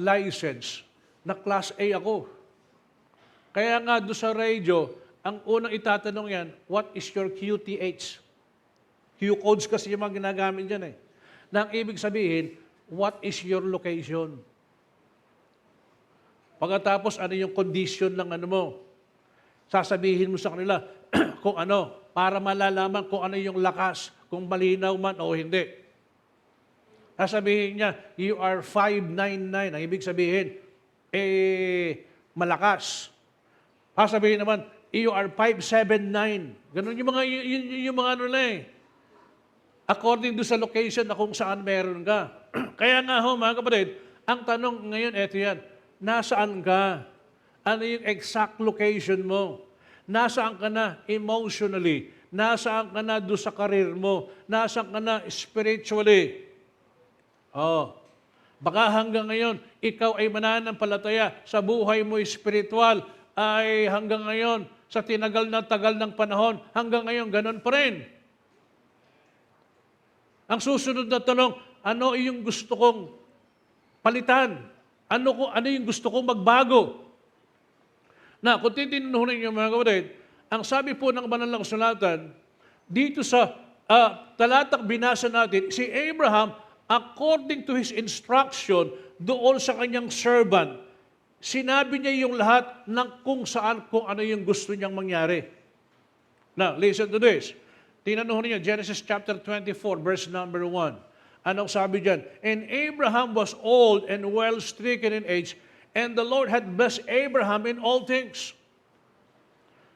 license na Class A ako. Kaya nga doon sa radio, ang unang itatanong yan, what is your QTH? Q codes kasi yung mga ginagamit dyan Na ang ibig sabihin, what is your location? Pagkatapos, ano yung condition ng ano mo? Sasabihin mo sa kanila kung ano, para malalaman kung ano yung lakas, kung malinaw man o hindi. Sasabihin niya, you are 599. Ang ibig sabihin, malakas. Sasabihin naman, you are 579. Ganun yung mga ano na According to sa location na kung saan meron ka. Kaya nga mga kapatid, ang tanong ngayon, eto yan, nasaan ka? Ano yung exact location mo? Nasaan ka na emotionally? Nasaan ka na doon sa karir mo? Nasaan ka na spiritually? Baka hanggang ngayon, ikaw ay mananampalataya sa buhay mo spiritual, ay hanggang ngayon, sa tinagal na tagal ng panahon, hanggang ngayon, ganun pa rin. Ang susunod na tanong, ano yung gusto kong palitan? Ano yung gusto kong magbago? Na, kung titinunin niyo mga kapatid, ang sabi po ng banal na kasulatan, dito sa talatang binasa natin, si Abraham, according to his instruction, doon sa kanyang servant, sinabi niya yung lahat ng kung saan, kung ano yung gusto niyang mangyari. Now, listen to this. Tinanong niyo, Genesis chapter 24, verse number 1. Anong sabi dyan? And Abraham was old and well stricken in age, and the Lord had blessed Abraham in all things.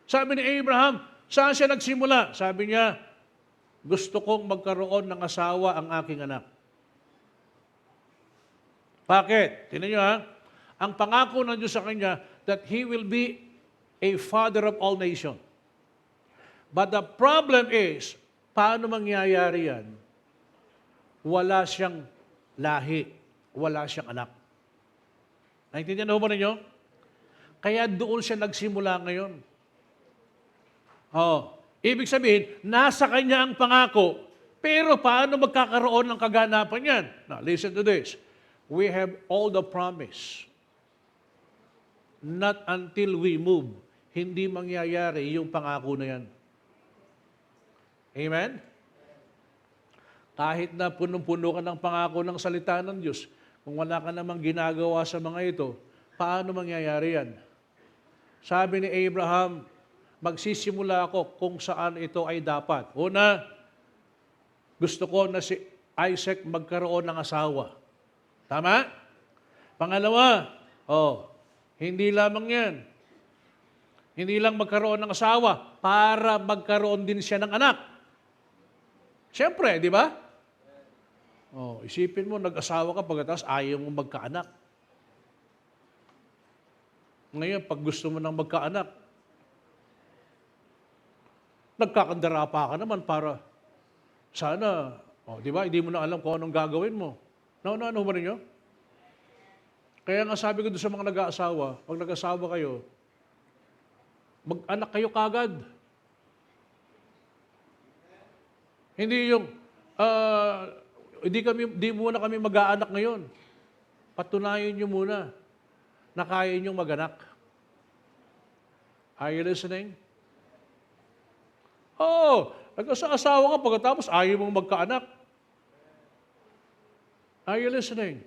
Sabi ni Abraham, saan siya nagsimula? Sabi niya, gusto kong magkaroon ng asawa ang aking anak. Bakit? Tingnan niyo ang pangako ng Diyos sa kanya that He will be a father of all nations. But the problem is, paano mangyayari yan? Wala siyang lahi. Wala siyang anak. Naintindihan na ba ninyo? Kaya doon siya nagsimula ngayon. Ibig sabihin, nasa kanya ang pangako, pero paano magkakaroon ng kaganapan yan? Now, listen to this. We have all the promise. Not until we move, hindi mangyayari yung pangako na yan. Amen? Kahit na punong-puno ka ng pangako ng salita ng Diyos, kung wala ka namang ginagawa sa mga ito, paano mangyayari yan? Sabi ni Abraham, magsisimula ako kung saan ito ay dapat. Una, gusto ko na si Isaac magkaroon ng asawa. Tama? Pangalawa, hindi lamang yan. Hindi lang magkaroon ng asawa, para magkaroon din siya ng anak. Siyempre, di ba? Isipin mo, nag-asawa ka pagkatapos ayaw mo magkaanak. Ngayon, pag gusto mo nang magkaanak, nagkakandara pa ka naman para sana, di ba, hindi mo na alam kung anong gagawin mo. Ano ba ninyo? Kaya nga sabi ko doon sa mga nag-aasawa, pag nag-asawa kayo, mag-anak kayo kagad. Hindi yung, di muna kami mag-aanak ngayon. Patunayan nyo muna na kaya nyo mag-anak. Are you listening? Nag-asawa ka pagkatapos ayaw mong magkaanak. Are you listening?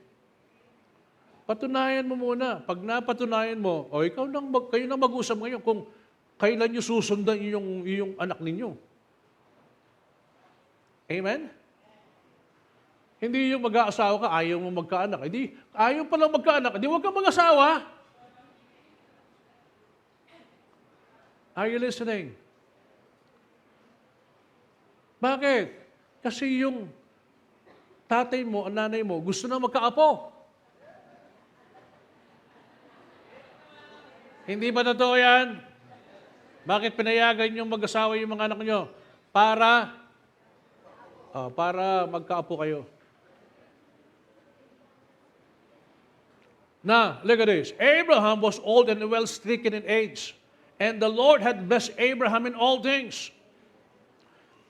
Patunayan mo muna. Pag napatunayan mo, kayo nang mag-usap ngayon kung kailan nyo susundan yung anak ninyo. Amen? Hindi yung mag-aasawa ka, ayaw mo magkaanak. Hindi, ayaw palang magkaanak. Hindi, huwag kang mag-asawa. Are you listening? Bakit? Kasi yung tatay mo, ang nanay mo, gusto na magkaapo. Hindi ba totoo yan? Bakit pinayagan yung mag-asawa yung mga anak nyo? Para magkaapo kayo. Now, look at this. Abraham was old and well stricken in age, and the Lord had blessed Abraham in all things.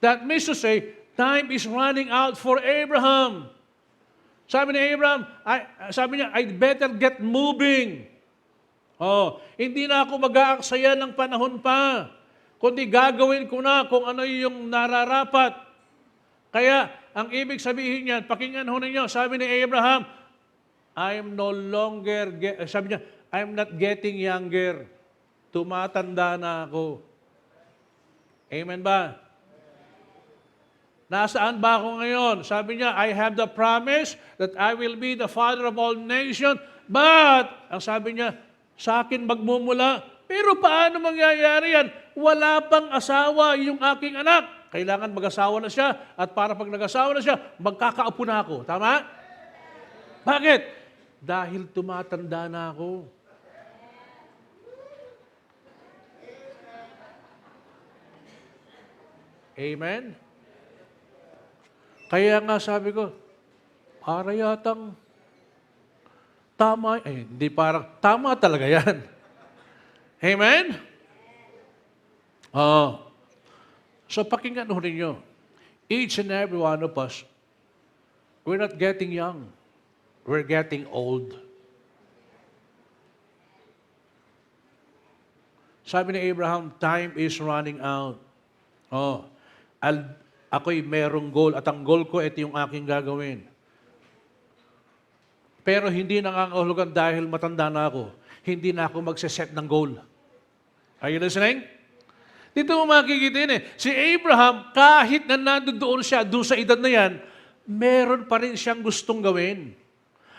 That means to say, time is running out for Abraham. Sabi ni Abraham, sabi niya, I'd better get moving. Hindi na ako mag-aaksaya ng panahon pa, kundi gagawin ko na kung ano yung nararapat. Kaya, ang ibig sabihin niyan, pakinggan ho ninyo, sabi ni Abraham, I'm no longer, sabi niya, I'm not getting younger. Tumatanda na ako. Amen ba? Nasaan ba ako ngayon? Sabi niya, I have the promise that I will be the father of all nations, but, ang sabi niya, sa akin magmumula. Pero paano mangyayari yan? Wala pang asawa yung aking anak. Kailangan mag-asawa na siya at para pag nag-asawa na siya, magkakaupo na ako. Tama? Bakit? Dahil tumatanda na ako. Amen? Kaya nga sabi ko, para yatang tama, hindi parang, tama talaga yan. Amen? So pakinggan ho ninyo, each and every one of us, we're not getting young. We're getting old. Sabi ni Abraham, time is running out. Ako'y merong goal at ang goal ko, ito yung aking gagawin. Pero hindi nangangahulugan dahil matanda na ako. Hindi na ako magsiset ng goal. Are you listening? Dito mo makikita yun Si Abraham, kahit na nandoon siya doon sa edad na yan, meron pa rin siyang gustong gawin.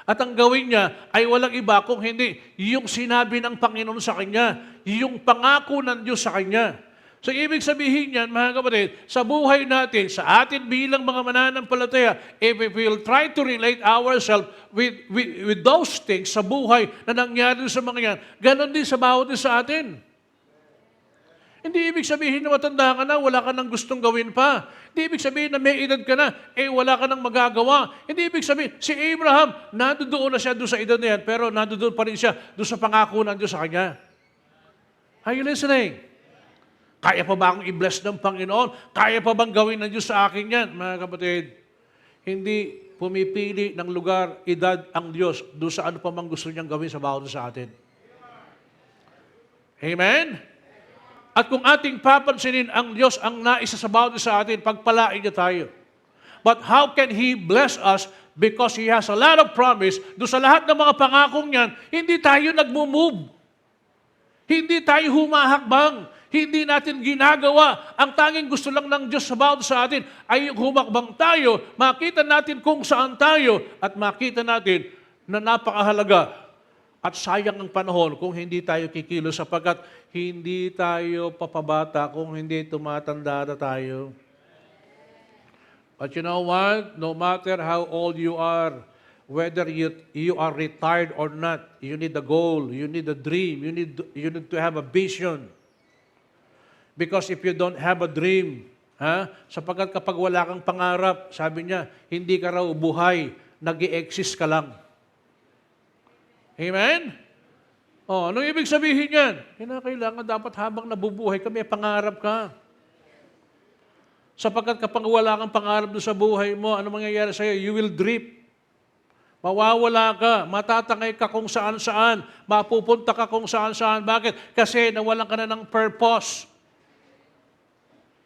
At ang gawin niya ay walang iba kung hindi yung sinabi ng Panginoon sa kanya, yung pangako ng Diyos sa kanya. So, ibig sabihin yan, mga kapatid, sa buhay natin, sa atin bilang mga mananampalataya, if we will try to relate ourselves with those things sa buhay na nangyari sa mga yan, ganon din sa bawat isa sa atin. Hindi ibig sabihin na matanda ka na, wala ka nang gustong gawin pa. Hindi ibig sabihin na may edad ka na, wala ka nang magagawa. Hindi ibig sabihin, si Abraham, nandoon na siya doon sa edad na yan, pero nandoon pa rin siya doon sa pangako ng Diyos sa kanya. Are you listening? Kaya pa ba akong i-bless ng Panginoon? Kaya pa bang gawin ng Diyos sa akin yan? Mga kapatid, hindi pumipili ng lugar, edad ang Diyos doon sa ano pa mang gusto niyang gawin sa bawat sa atin. Amen? At kung ating papansinin ang Diyos ang naisa sa bawat sa atin, pagpalain niya tayo. But how can He bless us? Because He has a lot of promise. Doon sa lahat ng mga pangakong yan, hindi tayo nagmumove. Hindi tayo humahakbang. Hindi natin ginagawa. Ang tanging gusto lang ng Diyos sa bawat sa atin ay yung humakbang tayo, makita natin kung saan tayo, at makita natin na napakahalaga at sayang ang panahon kung hindi tayo kikilos sapagkat hindi tayo papabata kung hindi tumatanda na tayo. But you know what? No matter how old you are, whether you are retired or not, you need a goal, you need a dream, you need to have a vision. Because if you don't have a dream, sapagkat kapag wala kang pangarap, sabi niya, hindi ka raw buhay, nag-i-exist ka lang. Amen? Anong ibig sabihin yan? Kailangan dapat habang nabubuhay ka, may pangarap ka. Sapagkat kapag wala kang pangarap doon sa buhay mo, ano mangyayari sa'yo? You will drift. Mawawala ka, matatangay ka kung saan-saan, mapupunta ka kung saan-saan. Bakit? Kasi nawalan ka na ng purpose.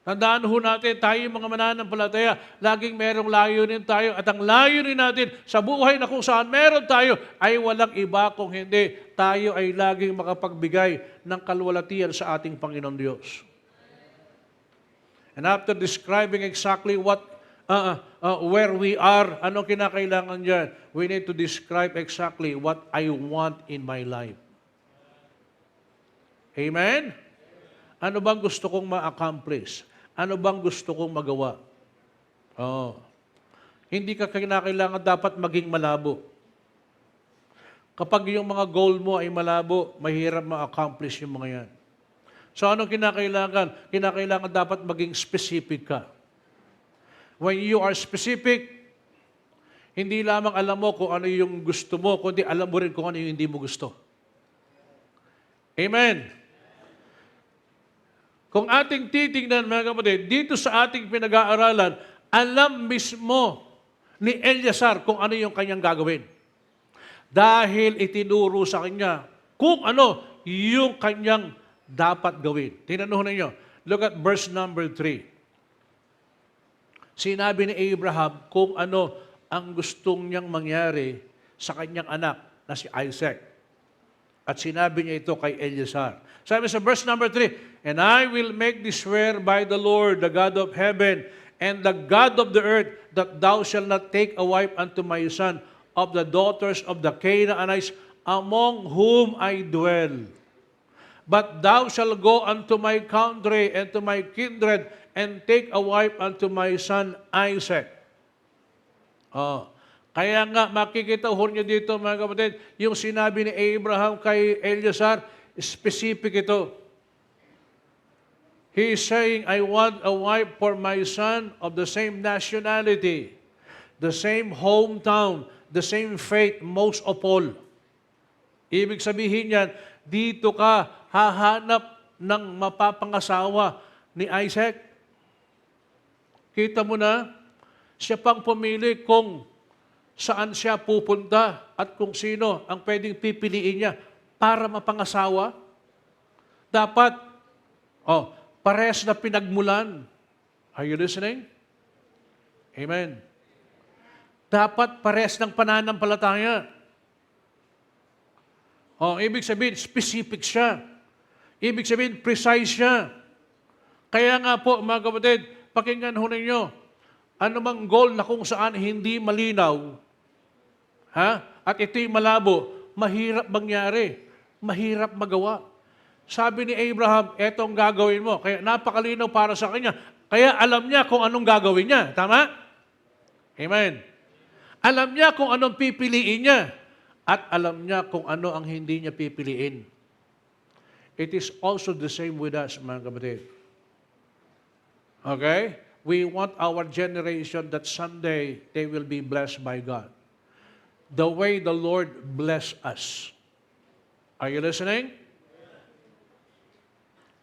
Tandaan ho natin, tayo mga mananampalataya, laging merong layunin tayo. At ang layunin natin sa buhay na kung saan meron tayo, ay walang iba kung hindi tayo ay laging makapagbigay ng kalwalatian sa ating Panginoon Diyos. And after describing exactly where we are, anong kinakailangan dyan? We need to describe exactly what I want in my life. Amen? Ano bang gusto kong ma-accomplish? Ano bang gusto kong magawa? hindi ka kinakailangan dapat maging malabo. Kapag yung mga goal mo ay malabo, mahirap ma-accomplish yung mga yan. So anong kinakailangan? Kinakailangan dapat maging specific ka. When you are specific, hindi lamang alam mo kung ano yung gusto mo, kundi alam mo rin kung ano yung hindi mo gusto. Amen. Kung ating titingnan, mga kapatid, dito sa ating pinag-aaralan, alam mismo ni Eleazar kung ano yung kanyang gagawin. Dahil itinuro sa kanya kung ano yung kanyang dapat gawin. Tinanong ninyo. Look at verse number 3. Sinabi ni Abraham kung ano ang gustong niyang mangyari sa kanyang anak na si Isaac. At sinabi niya ito kay Eleazar. Sabi sa verse number 3, "And I will make thee swear by the Lord, the God of heaven, and the God of the earth, that thou shalt not take a wife unto my son of the daughters of the Canaanites, among whom I dwell. But thou shalt go unto my country and to my kindred, and take a wife unto my son Isaac." Kaya nga, makikita ho niyo dito, mga kapatid, yung sinabi ni Abraham kay Eleazar, specific ito. He is saying, I want a wife for my son of the same nationality, the same hometown, the same faith, most of all. Ibig sabihin yan, dito ka hahanap ng mapapangasawa ni Isaac. Kita mo na, siya pang pumili kung saan siya pupunta at kung sino ang pwedeng pipiliin niya para mapangasawa. Dapat, parehas na pinagmulan. Are you listening? Amen. Dapat parehas ng pananampalataya. Ibig sabihin, specific siya. Ibig sabihin, precise siya. Kaya nga po, mga kapatid, pakinggan ho ninyo, anumang goal na kung saan hindi malinaw, at ito'y malabo, mahirap mangyari, mahirap magawa. Sabi ni Abraham, etong gagawin mo. Kaya napakalinaw para sa kanya. Kaya alam niya kung anong gagawin niya. Tama? Amen. Alam niya kung anong pipiliin niya. At alam niya kung ano ang hindi niya pipiliin. It is also the same with us, mga kapatid. Okay? We want our generation that someday they will be blessed by God. The way the Lord bless us. Are you listening?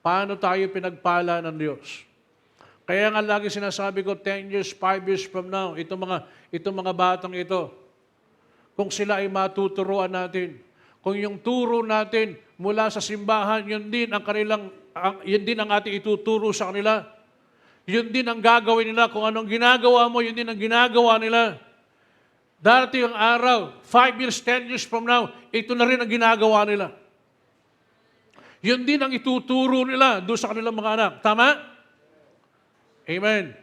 Paano tayo pinagpala ng Diyos? Kaya nga lagi sinasabi ko, 10 years, 5 years from now, itong mga batang ito, kung sila ay matuturuan natin, kung yung turo natin mula sa simbahan, yun din ang ating ituturo sa kanila. Yun din ang gagawin nila. Kung anong ginagawa mo, yun din ang ginagawa nila. Darating ang araw, 5 years, 10 years from now, ito na rin ang ginagawa nila. Yun din ang ituturo nila doon sa kanilang mga anak. Tama? Amen.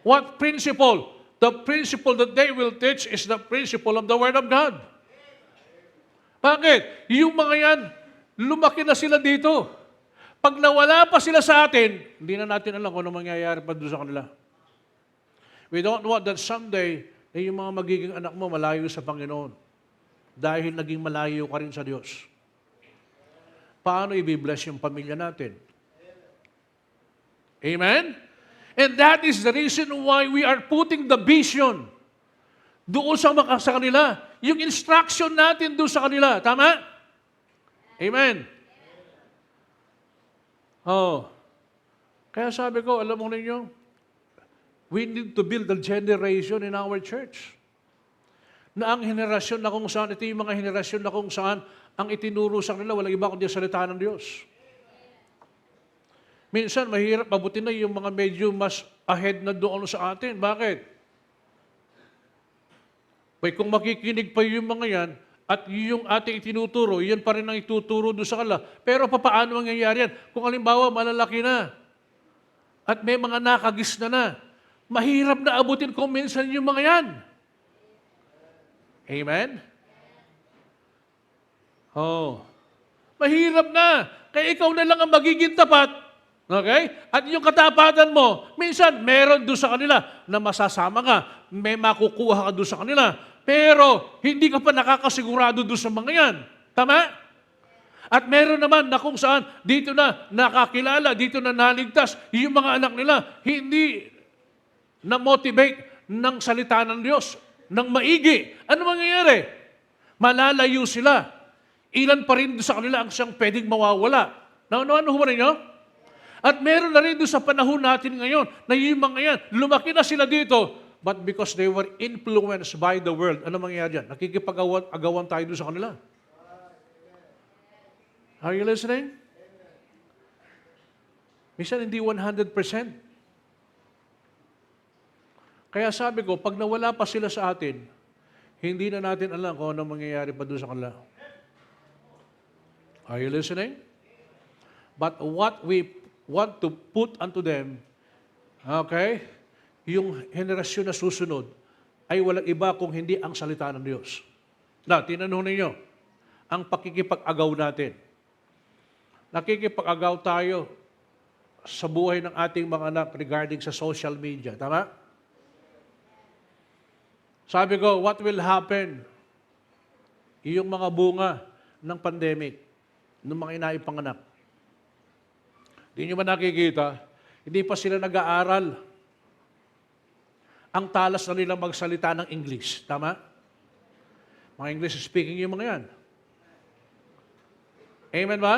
What principle? The principle that they will teach is the principle of the Word of God. Bakit? Yung mga yan, lumaki na sila dito. Pag nawala pa sila sa atin, hindi na natin alam kung ano mangyayari pa doon sa kanila. We don't want that someday, yung mga magiging anak mo malayo sa Panginoon. Dahil naging malayo ka rin sa Diyos. Paano i-bless yung pamilya natin? Amen? And that is the reason why we are putting the vision doon sa kanila. Yung instruction natin doon sa kanila. Tama? Amen? Kaya sabi ko, alam mo ninyo, we need to build a generation in our church. Na ang henerasyon na kung saan, ito yung mga henerasyon na kung saan ang itinuro sa kanila, walang iba kundi salita ng Diyos. Minsan, mahirap mabuti na yung mga medyo mas ahead na doon sa atin. Bakit? Kung makikinig pa yung mga yan, at yung ating itinuturo, yan pa rin ang ituturo doon sa kanila. Pero paano mangyayari yan? Kung halimbawa, malalaki na, at may mga nakagis na, mahirap na abutin kung minsan yung mga yan. Amen? Mahirap na. Kaya ikaw na lang ang magiging tapat Okay? At yung katapatan mo, minsan meron doon sa kanila na masasama ka, may makukuha ka doon sa kanila, pero hindi ka pa nakakasigurado doon sa mga yan. Tama? At meron naman na kung saan dito na nakakilala, dito na naligtas, yung mga anak nila, hindi na-motivate ng salita ng Diyos, ng maigi. Ano mangyayari? Malalayo sila. Ilan pa rin doon sa kanila ang siyang pwedeng mawawala. Ano ba rin nyo? At meron na rin doon sa panahon natin ngayon na yung mga yan, lumaki na sila dito, but because they were influenced by the world, ano mangyayari dyan? Nakikipag-agawan tayo doon sa kanila. Are you listening? Minsan hindi 100%. Kaya sabi ko, pag nawala pa sila sa atin, hindi na natin alam kung ano mangyayari pa doon sa kanila. Are you listening? But what we want to put unto them, okay, yung henerasyon na susunod, ay walang iba kung hindi ang salita ng Diyos. Na, tinanong ninyo, ang pakikipag-agaw natin. Nakikipag-agaw tayo sa buhay ng ating mga anak regarding sa social media. Tama? Sabi ko, what will happen? Yung mga bunga ng pandemic, ng mga inaipanganak. Hindi nyo ba nakikita? Hindi pa sila nag-aaral. Ang talas na nilang magsalita ng English. Tama? Mga English speaking yung mga yan. Amen ba?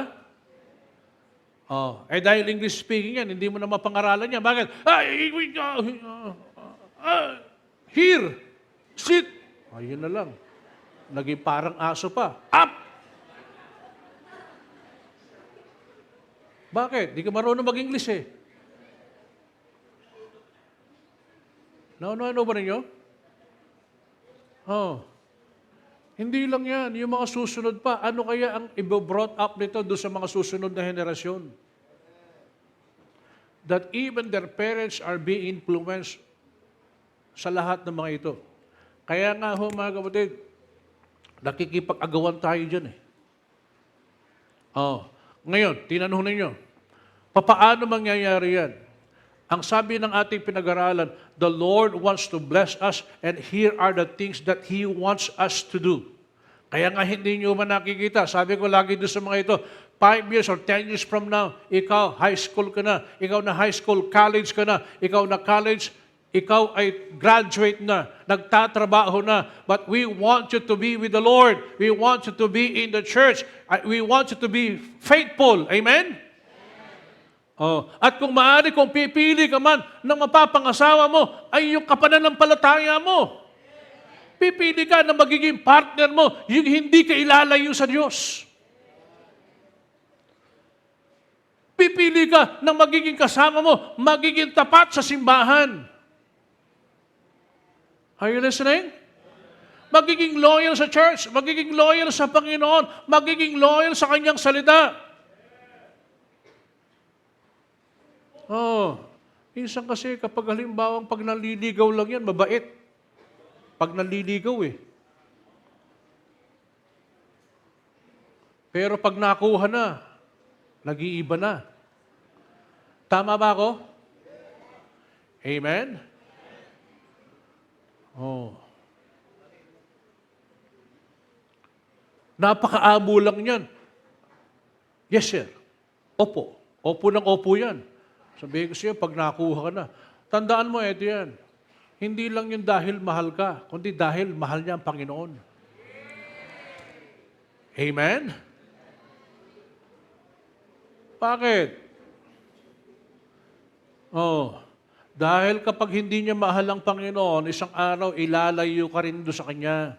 Oh, dahil English speaking yan, hindi mo na mapangaralan yan. Bakit? Here, sit. Ayun na lang. Naging parang aso pa. Up! Bakit? Di ka marunong mag-English eh. Ano ba ninyo? Oh. Hindi lang yan. Yung mga susunod pa, ano kaya ang i-brought up nito doon sa mga susunod na henerasyon? That even their parents are being influenced sa lahat ng mga ito. Kaya nga ho, mga kapatid, nakikipag-agawan tayo dyan eh. Oh. Ngayon, tinanong ninyo, papaano mangyayari yan? Ang sabi ng ating pinag-aralan, the Lord wants to bless us and here are the things that He wants us to do. Kaya nga hindi nyo man nakikita. Sabi ko lagi doon sa mga ito, 5 years or 10 years from now, ikaw high school ka na, ikaw na high school, college ka na, ikaw na college, ikaw ay graduate na, nagtatrabaho na, but we want you to be with the Lord. We want you to be in the church. We want you to be faithful. Amen? Oh, at kung maaari, kung pipili ka man ng mapapangasawa mo, ay yung kapananampalataya mo. Pipili ka na magiging partner mo, yung hindi ka ilalayo sa Diyos. Pipili ka na magiging kasama mo, magiging tapat sa simbahan. Are you listening? Magiging loyal sa church, magiging loyal sa Panginoon, magiging loyal sa Kanyang salita. Oh, minsan kasi kapag halimbawang pag naliligaw lang yan, mabait. Pag naliligaw eh. Pero pag nakuha na, nag-iiba na. Tama ba ako? Amen? Oh. Napakaamo lang yan. Yes, sir. Opo. Opo ng opo yan. Sabihin ko siya, pag nakuha ka na, tandaan mo, ito yan. Hindi lang yung dahil mahal ka, kundi dahil mahal niya ang Panginoon. Amen? Bakit? Oh, dahil kapag hindi niya mahal ang Panginoon, isang araw, ilalayo ka rin doon sa Kanya.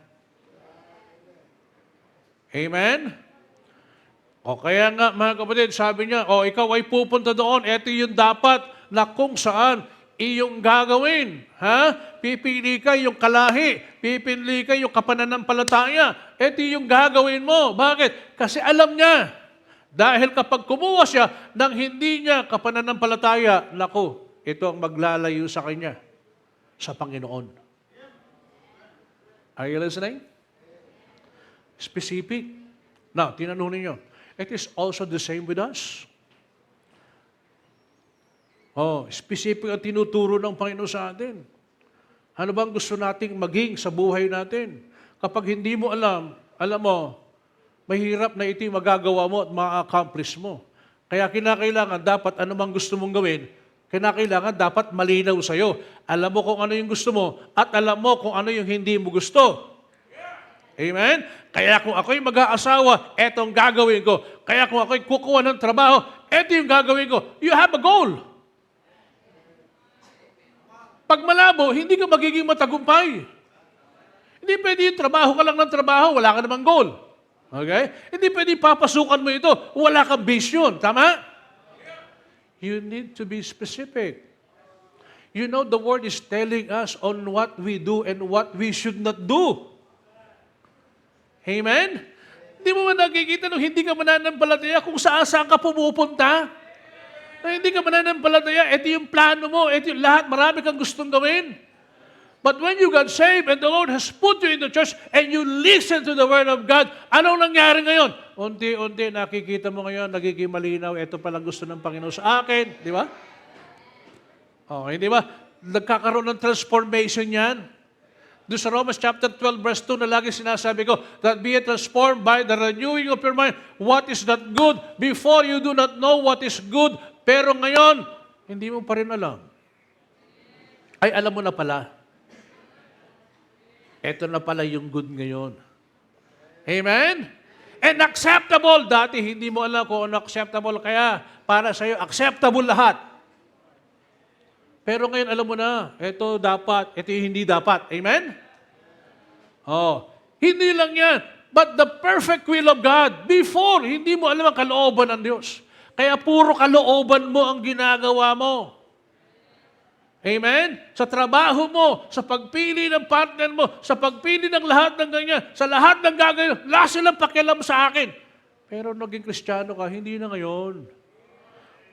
Amen? O kaya nga, mga kapatid, sabi niya, ikaw ay pupunta doon, ito yung dapat na kung saan iyong gagawin. Ha? Pipili ka yung kalahi, pipili ka yung kapananampalataya, ito yung gagawin mo. Bakit? Kasi alam niya, dahil kapag kumuha siya ng hindi niya kapananampalataya, naku, ito ang maglalayo sa kanya, sa Panginoon. Are you listening? Specific. Now, tinanong ninyo, it is also the same with us. Specific ang tinuturo ng Panginoon sa atin. Ano bang gusto nating maging sa buhay natin? Kapag hindi mo alam mo, mahirap na ito yung magagawa mo at ma-accomplish mo. Kaya kinakailangan dapat anumang gusto mong gawin, kinakailangan dapat malinaw sa'yo. Alam mo kung ano yung gusto mo at alam mo kung ano yung hindi mo gusto. Amen? Kaya kung ako'y mag-aasawa, etong gagawin ko. Kaya kung ako'y kukuha ng trabaho, eto yung gagawin ko. You have a goal. Pag malabo, hindi ka magiging matagumpay. Hindi pwede yung trabaho ka lang ng trabaho, wala ka namang goal. Okay? Hindi pwede papasukan mo ito, wala kang vision. Tama? You need to be specific. You know, the Word is telling us on what we do and what we should not do. Amen? Hindi mo man nakikita nung hindi ka mananampalataya kung saan ka pumupunta? Na hindi ka mananampalataya, ito yung plano mo, ito yung lahat, marami kang gustong gawin. But when you got saved and the Lord has put you in the church and you listen to the Word of God, anong nangyari ngayon? Unti-unti nakikita mo ngayon, nagiging malinaw, ito palang gusto ng Panginoon sa akin. Di ba? Hindi ba? Nagkakaroon ng transformation yan. Doon sa Romans chapter 12, verse 2 na lagi sinasabi ko, that be transformed by the renewing of your mind. What is that good? Before you do not know what is good, pero ngayon, hindi mo pa rin alam. Ay, alam mo na pala. Ito na pala yung good ngayon. Amen? And acceptable. Dati hindi mo alam kung ano acceptable. Kaya para sa'yo, acceptable lahat. Pero ngayon alam mo na, ito dapat, ito yung hindi dapat. Amen? Hindi lang yan. But the perfect will of God. Before, hindi mo alam ang kalooban ng Diyos. Kaya puro kalooban mo ang ginagawa mo. Amen? Sa trabaho mo, sa pagpili ng partner mo, sa pagpili ng lahat ng ganyan, sa lahat ng gagawin, wala silang pakialam sa akin. Pero naging Kristiyano ka, hindi na ngayon.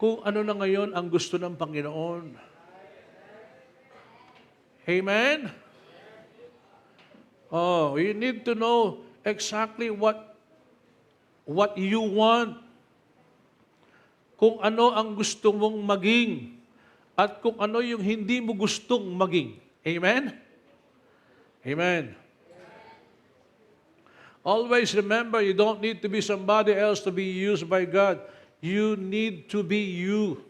Kung ano na ngayon ang gusto ng Panginoon. Amen? You need to know exactly what you want. Kung ano ang gusto mong maging at kung ano yung hindi mo gustong maging. Amen? Amen. Always remember, you don't need to be somebody else to be used by God. You need to be you.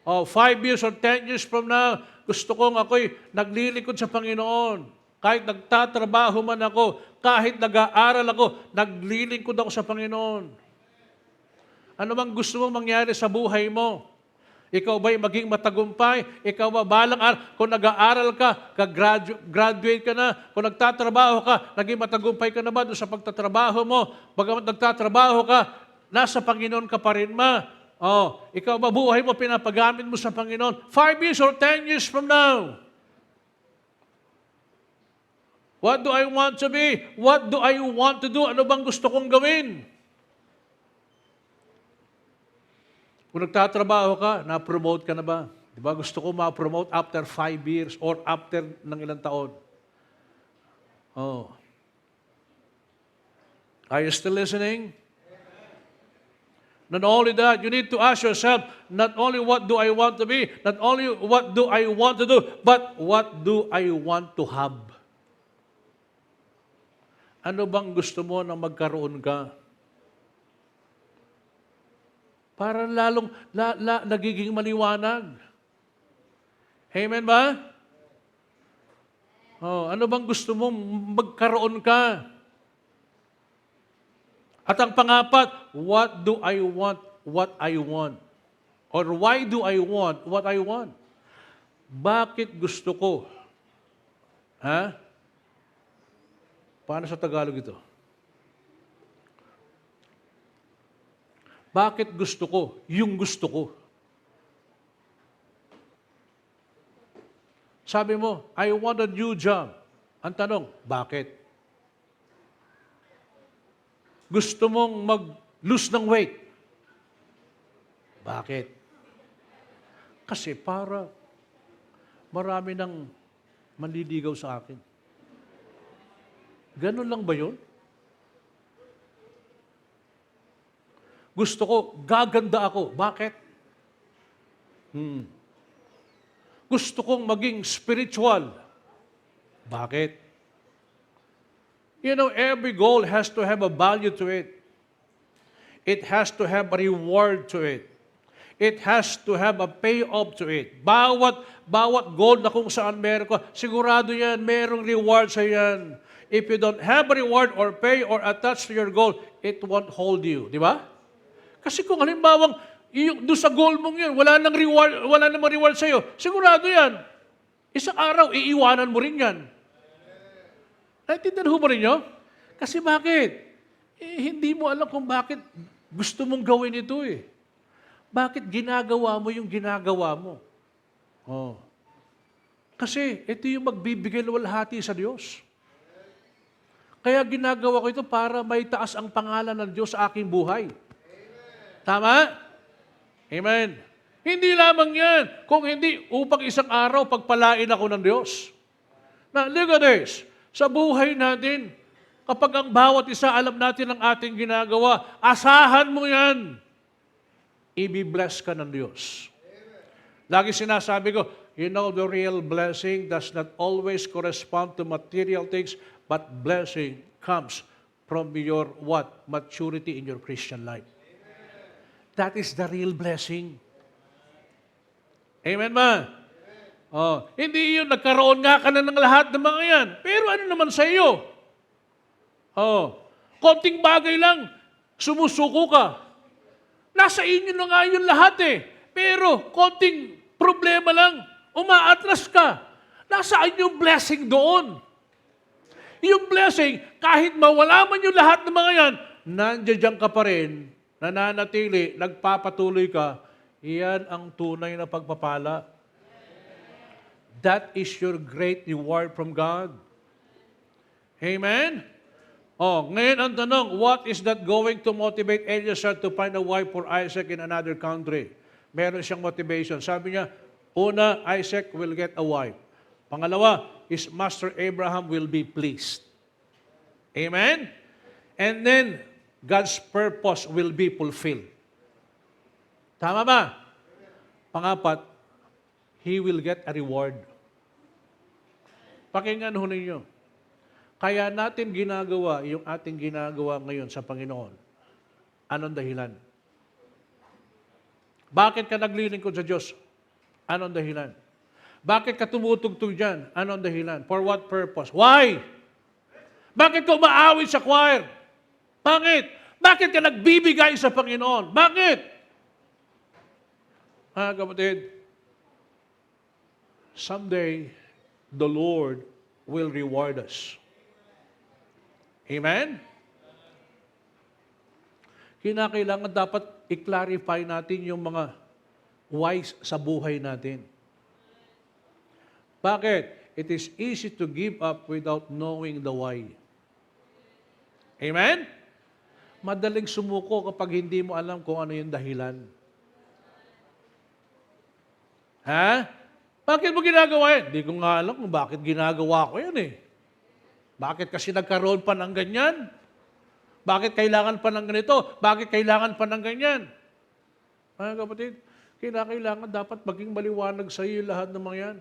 5 years or 10 years from now, gusto kong ako'y naglilingkod sa Panginoon. Kahit nagtatrabaho man ako, kahit nag-aaral ako, naglilingkod ako sa Panginoon. Ano bang gusto mong mangyari sa buhay mo? Ikaw ba'y maging matagumpay? Ikaw ba balang araw? Kung nag-aaral ka, graduate ka na, kung nagtatrabaho ka, naging matagumpay ka na ba doon sa pagtatrabaho mo? Bagamat nagtatrabaho ka, nasa Panginoon ka pa rin ma. Ikaw ba buhay mo, pinapagamit mo sa Panginoon? 5 years or 10 years from now. What do I want to be? What do I want to do? Ano bang gusto kong gawin? Kung nagtatrabaho ka, na-promote ka na ba? Di ba? Gusto ko ma-promote after 5 years or after ng ilang taon. Are you still listening? Not only that, you need to ask yourself, not only what do I want to be, not only what do I want to do, but what do I want to have? Ano bang gusto mo na magkaroon ka? Para lalong nagiging maliwanag. Amen ba? Ano bang gusto mo magkaroon ka? At ang pangapat, what do I want what I want? Or why do I want what I want? Bakit gusto ko? Paano sa Tagalog ito? Bakit gusto ko? Yung gusto ko. Sabi mo, I want a new job. Ang tanong, bakit? Gusto mong mag-lose ng weight. Bakit? Kasi para marami nang manliligaw sa akin. Ganun lang ba yun? Gusto ko, gaganda ako. Bakit? Gusto kong maging spiritual. Bakit? You know, every goal has to have a value to it. It has to have a reward to it. It has to have a payoff to it. Bawat goal na kung saan meron ko, sigurado yan, merong reward sa yan. If you don't have a reward or pay or attach to your goal, it won't hold you. Di ba? Kasi kung halimbawang doon sa goal mong yun, wala namang reward sa'yo, sigurado yan. Isang araw, iiwanan mo rin yan. Naintindihan ho ba rin nyo? Kasi bakit? Hindi mo alam kung bakit gusto mong gawin ito eh. Bakit ginagawa mo yung ginagawa mo? Oh. Kasi ito yung magbibigay ng walhati sa Diyos. Kaya ginagawa ko ito para may taas ang pangalan ng Diyos sa aking buhay. Tama? Amen. Hindi lamang yan. Kung hindi, upang isang araw pagpalain ako ng Diyos. Now, look at this. Sa buhay natin, kapag ang bawat isa alam natin ang ating ginagawa, asahan mo yan. I-bless ka ng Diyos. Lagi sinasabi ko, you know, the real blessing does not always correspond to material things, but blessing comes from your what? Maturity in your Christian life. That is the real blessing. Amen ba? Oh, hindi yun, nagkaroon nga ka na ng lahat ng mga yan. Pero ano naman sa iyo? Oh, konting bagay lang, sumusuko ka. Nasa inyo na nga yun lahat eh. Pero konting problema lang, umaatras ka. Nasaan yung blessing doon? Yung blessing, kahit mawala man yung lahat ng mga yan, nandiyan ka pa rin, nananatili, nagpapatuloy ka, iyan ang tunay na pagpapala. That is your great reward from God. Amen? Oh, ngayon ang tanong, what is that going to motivate Eliezer to find a wife for Isaac in another country? Meron siyang motivation. Sabi niya, una, Isaac will get a wife. Pangalawa, his master Abraham will be pleased. Amen? And then, God's purpose will be fulfilled. Tama ba? Pangapat, he will get a reward. Pakinggan ho ninyo. Kaya natin ginagawa yung ating ginagawa ngayon sa Panginoon. Anong dahilan? Bakit ka naglilingkod sa Diyos? Anong dahilan? Bakit ka tumutugtog dyan? Anong dahilan? For what purpose? Why? Bakit ka umaawit sa choir? Bakit? Bakit ka nagbibigay sa Panginoon? Bakit? Kapatid, someday, the Lord will reward us. Amen? Kinakailangan dapat i-clarify natin yung mga whys sa buhay natin. Bakit? It is easy to give up without knowing the why. Amen? Madaling sumuko kapag hindi mo alam kung ano yung dahilan. Ha? Bakit mo ginagawa yan? Hindi ko nga alam kung bakit ginagawa ko yan eh. Bakit kasi nagkaroon pa ng ganyan? Bakit kailangan pa ng ganito? Bakit kailangan pa ng ganyan? Mga kapatid, kailangan dapat maging maliwanag sa iyo lahat ng mga yan.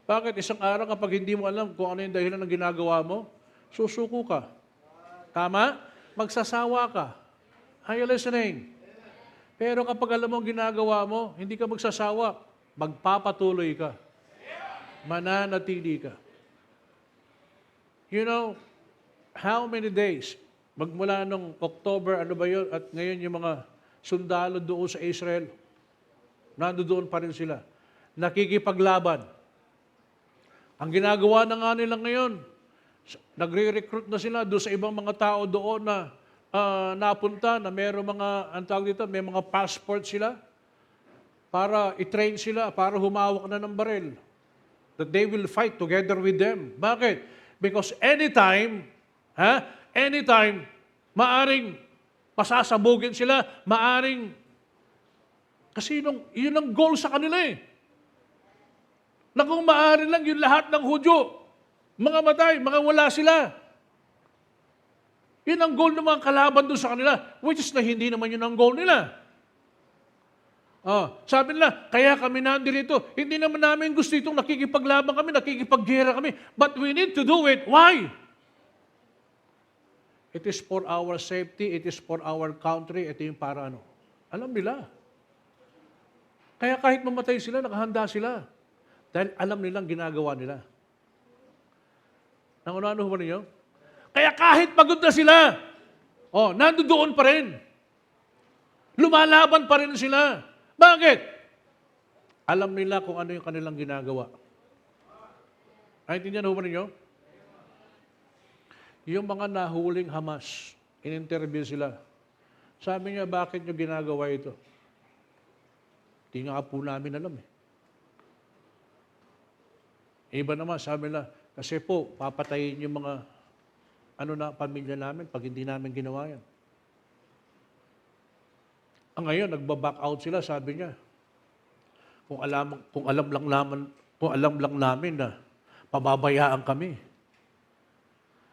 Bakit isang araw kapag hindi mo alam kung ano yung dahilan ng ginagawa mo, susuko ka. Tama? Magsasawa ka. Are you listening? Pero kapag alam mo ang ginagawa mo, hindi ka magsasawa. Magpapatuloy ka. Mananatili ka. You know, how many days, magmula nung October, ano ba yun, at ngayon yung mga sundalo doon sa Israel, nandoon pa rin sila, nakikipaglaban. Ang ginagawa na nga nila ngayon, nagre-recruit na sila doon sa ibang mga tao doon na napunta, na mayroong mga, ang tawag dito, may mga passport sila, para i-train sila, para humawak na ng baril. That they will fight together with them. Bakit? Because anytime, maaring pasasabugin sila, maaring, kasi yun ang goal sa kanila eh. Na kung maaari lang yung lahat ng Hudyo, mga matay, mga wala sila. Yun ang goal ng mga kalaban doon sa kanila, which is na hindi naman yun ang goal nila. Sabi nila, kaya kami nandito. Hindi naman namin gusto itong nakikipaglaban kami, nakikipaggera kami. But we need to do it. Why? It is for our safety, it is for our country, ito yung para ano. Alam nila. Kaya kahit mamatay sila, nakahanda sila. Dahil alam nilang ginagawa nila. Nangunahan ba ninyo? Kaya kahit pagod na sila, nandoon pa rin. Lumalaban pa rin sila. Bakit? Alam nila kung ano yung kanilang ginagawa. Naintindihan ba ninyo? Yung mga nahuling Hamas, in-interview sila. Sabi niya, bakit nyo ginagawa ito? Hindi nga po namin alam eh. Iba naman, sabi nila, kasi po, papatayin yung mga pamilya namin pag hindi namin ginawa yan. Ngayon, nagba-back out sila, sabi niya. Kung alam lang namin na pababayaan kami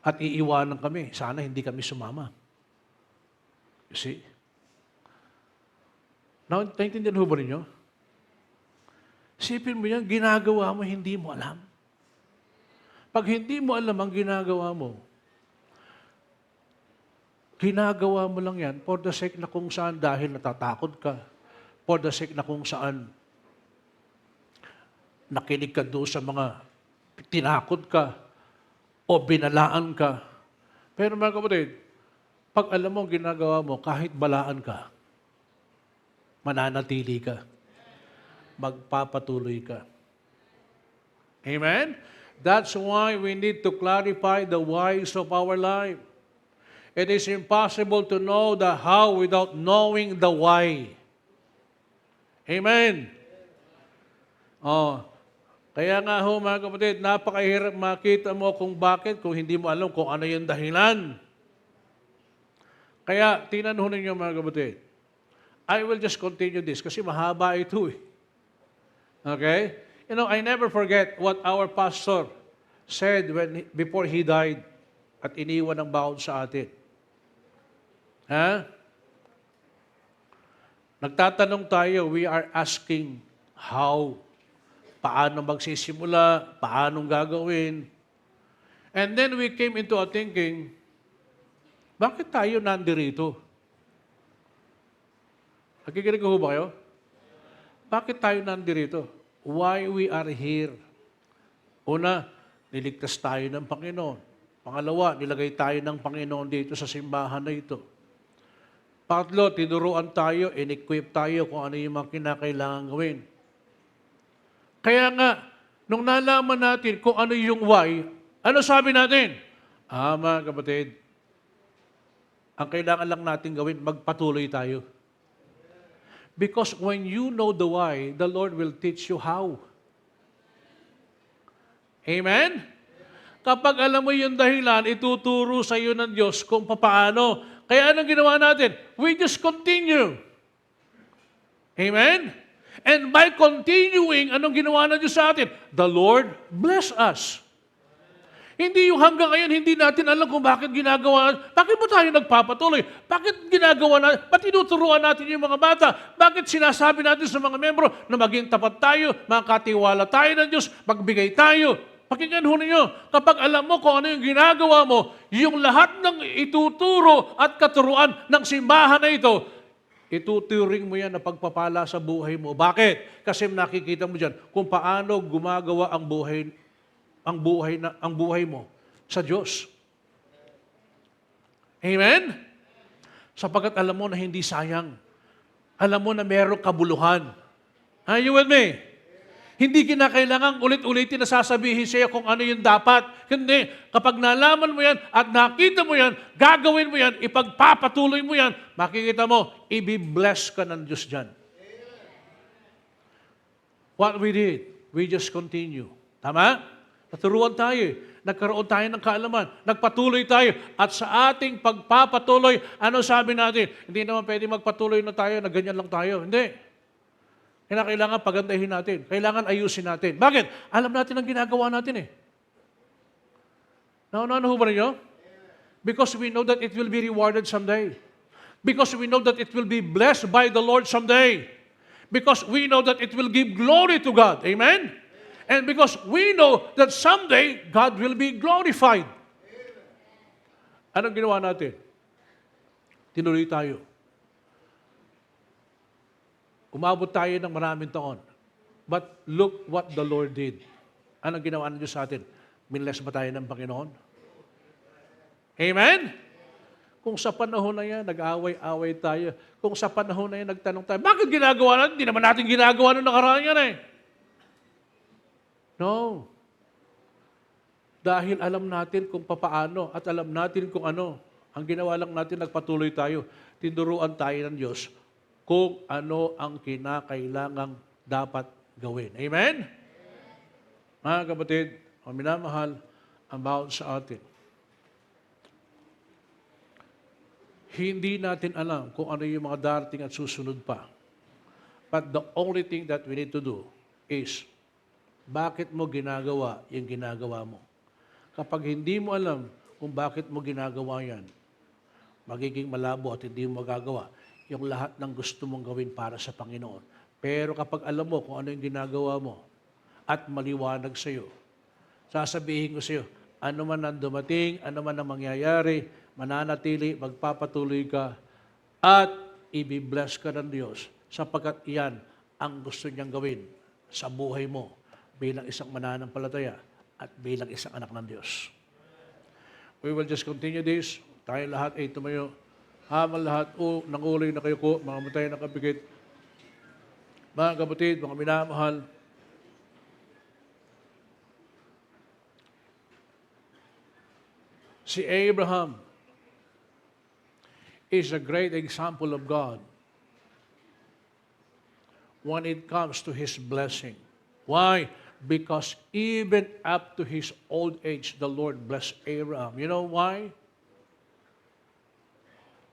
at iiwanan kami, sana hindi kami sumama. You see? Naintindihan ho ba ninyo? Isipin mo yan, ginagawa mo, hindi mo alam. Pag hindi mo alam ang ginagawa mo lang yan for the sake na kung saan dahil natatakot ka, for the sake na kung saan nakinig ka doon sa mga tinakot ka o binalaan ka. Pero mga kapatid, pag alam mo ang ginagawa mo, kahit balaan ka, mananatili ka, magpapatuloy ka. Amen? That's why we need to clarify the whys of our life. It is impossible to know the how without knowing the why. Amen? Kaya nga ho mga kapatid, napakahirap makita mo kung bakit, kung hindi mo alam kung ano yung dahilan. Kaya, tingnan ho ninyo mga kapatid. I will just continue this kasi mahaba ito eh. Okay? I never forget what our pastor said before he died at iniwan ng baon sa atin. Nagtatanong tayo, we are asking how, paano magsisimula, paano gagawin. And then we came into a thinking, bakit tayo nandirito? Nakikinig ko ba kayo? Bakit tayo nandirito? Why we are here? Una, niligtas tayo ng Panginoon. Pangalawa, nilagay tayo ng Panginoon dito sa simbahan na ito. Pangatlo, tinuruan tayo, in-equip tayo kung ano yung mga kinakailangan gawin. Kaya nga, nung nalaman natin kung ano yung why, ano sabi natin? Mga kapatid, ang kailangan lang natin gawin, magpatuloy tayo. Because when you know the why, the Lord will teach you how. Amen? Kapag alam mo yung dahilan, ituturo sa iyo ng Diyos kung paano. Kaya anong ginawa natin? We just continue. Amen? And by continuing, anong ginawa ng Diyos sa atin? The Lord bless us. Hindi yung hanggang ngayon, hindi natin alam kung bakit ginagawa. Bakit mo tayo nagpapatuloy? Bakit ginagawa natin? Ba't tinuturuan natin yung mga bata? Bakit sinasabi natin sa mga membro na maging tapat tayo, makatiwala tayo ng Diyos, magbigay tayo? Pakinggan ho ninyo, kapag alam mo kung ano yung ginagawa mo, yung lahat ng ituturo at katuruan ng simbahan na ito, ituturing mo yan na pagpapala sa buhay mo. Bakit? Kasi nakikita mo dyan kung paano gumagawa ang buhay mo sa Diyos. Amen? Sapagkat alam mo na hindi sayang. Alam mo na merong kabuluhan. Are you with me? Hindi kinakailangan ulit-ulitin na sasabihin sa iyo kung ano yung dapat. Hindi. Kapag nalaman mo yan at nakita mo yan, gagawin mo yan, ipagpapatuloy mo yan, makikita mo, i-bless ka ng Diyos dyan. What we did, we just continue. Tama? Naturuan tayo. Nagkaroon tayo ng kaalaman. Nagpatuloy tayo. At sa ating pagpapatuloy, ano sabi natin? Hindi naman pwede magpatuloy na tayo, na ganyan lang tayo. Hindi. Kailangan pagandahin natin. Kailangan ayusin natin. Bakit? Alam natin ang ginagawa natin eh. Ano ba ninyo? Because we know that it will be rewarded someday. Because we know that it will be blessed by the Lord someday. Because we know that it will give glory to God. Amen? And because we know that someday, God will be glorified. Anong ginawa natin? Tinuloy tayo. Umabot tayo ng maraming taon. But look what the Lord did. Anong ginawa ng Diyos sa atin? Minless ba tayo ng Panginoon? Amen? Kung sa panahon na yan, nag-away-away tayo. Kung sa panahon na yan, nagtanong tayo, bakit ginagawa natin? Hindi naman natin ginagawa nung nakaraan yan eh. No. Dahil alam natin kung papaano at alam natin kung ano. Ang ginawa lang natin, nagpatuloy tayo. Tinuruan tayo ng Diyos kung ano ang kinakailangang dapat gawin. Amen? Mga kapatid, ang minamahal, ang bawat sa atin. Hindi natin alam kung ano yung mga darating at susunod pa. But the only thing that we need to do is, bakit mo ginagawa yung ginagawa mo? Kapag hindi mo alam kung bakit mo ginagawa yan, magiging malabo at hindi mo magagawa yung lahat ng gusto mong gawin para sa Panginoon. Pero kapag alam mo kung ano yung ginagawa mo at maliwanag sa iyo, sasabihin ko sa iyo, ano man ang dumating, ano man ang mangyayari, mananatili, magpapatuloy ka, at ibibless ka ng Diyos sapagkat iyan ang gusto niyang gawin sa buhay mo bilang isang mananampalataya at bilang isang anak ng Diyos. We will just continue this. Tayo lahat ay tumayo. Habang lahat nanguloy na kayo ko, mga matay na kapigit. Mga kapatid, mga minamahal, si Abraham is a great example of God when it comes to his blessing. Why? Because even up to his old age, the Lord blessed Abraham. You know why?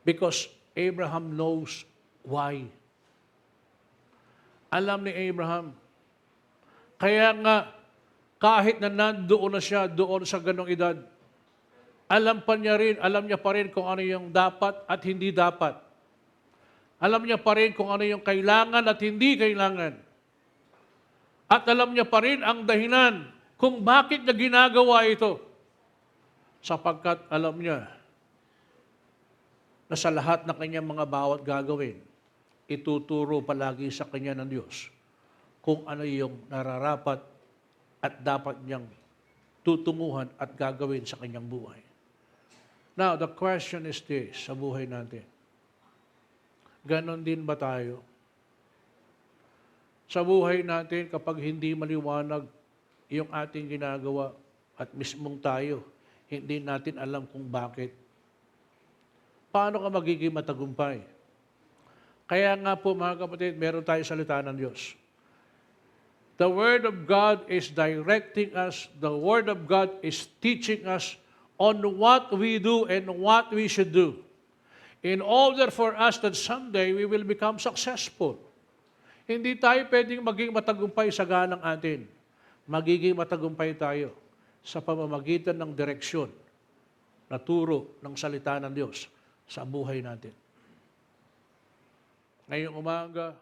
Because Abraham knows why. Alam ni Abraham. Kaya nga, kahit na nandoon na siya doon sa ganong edad, alam niya pa rin kung ano yung dapat at hindi dapat. Alam niya pa rin kung ano yung kailangan at hindi kailangan. At alam niya pa rin ang dahilan kung bakit niya ginagawa ito. Sapagkat alam niya na sa lahat ng kanyang mga bawat gagawin, ituturo palagi sa kanya ng Diyos kung ano yung nararapat at dapat niyang tutunguhan at gagawin sa kanyang buhay. Now, the question is this, sa buhay natin. Ganon din ba tayo? Sa buhay natin, kapag hindi maliwanag yung ating ginagawa at mismong tayo, hindi natin alam kung bakit. Paano ka magiging matagumpay? Kaya nga po mga kapatid, meron tayo salita ng Diyos. The Word of God is directing us. The Word of God is teaching us on what we do and what we should do in order for us that someday we will become successful. Hindi tayo pwedeng maging matagumpay sa ganang atin. Magiging matagumpay tayo sa pamamagitan ng direksyon na turo ng salita ng Diyos sa buhay natin. Ngayong umaga,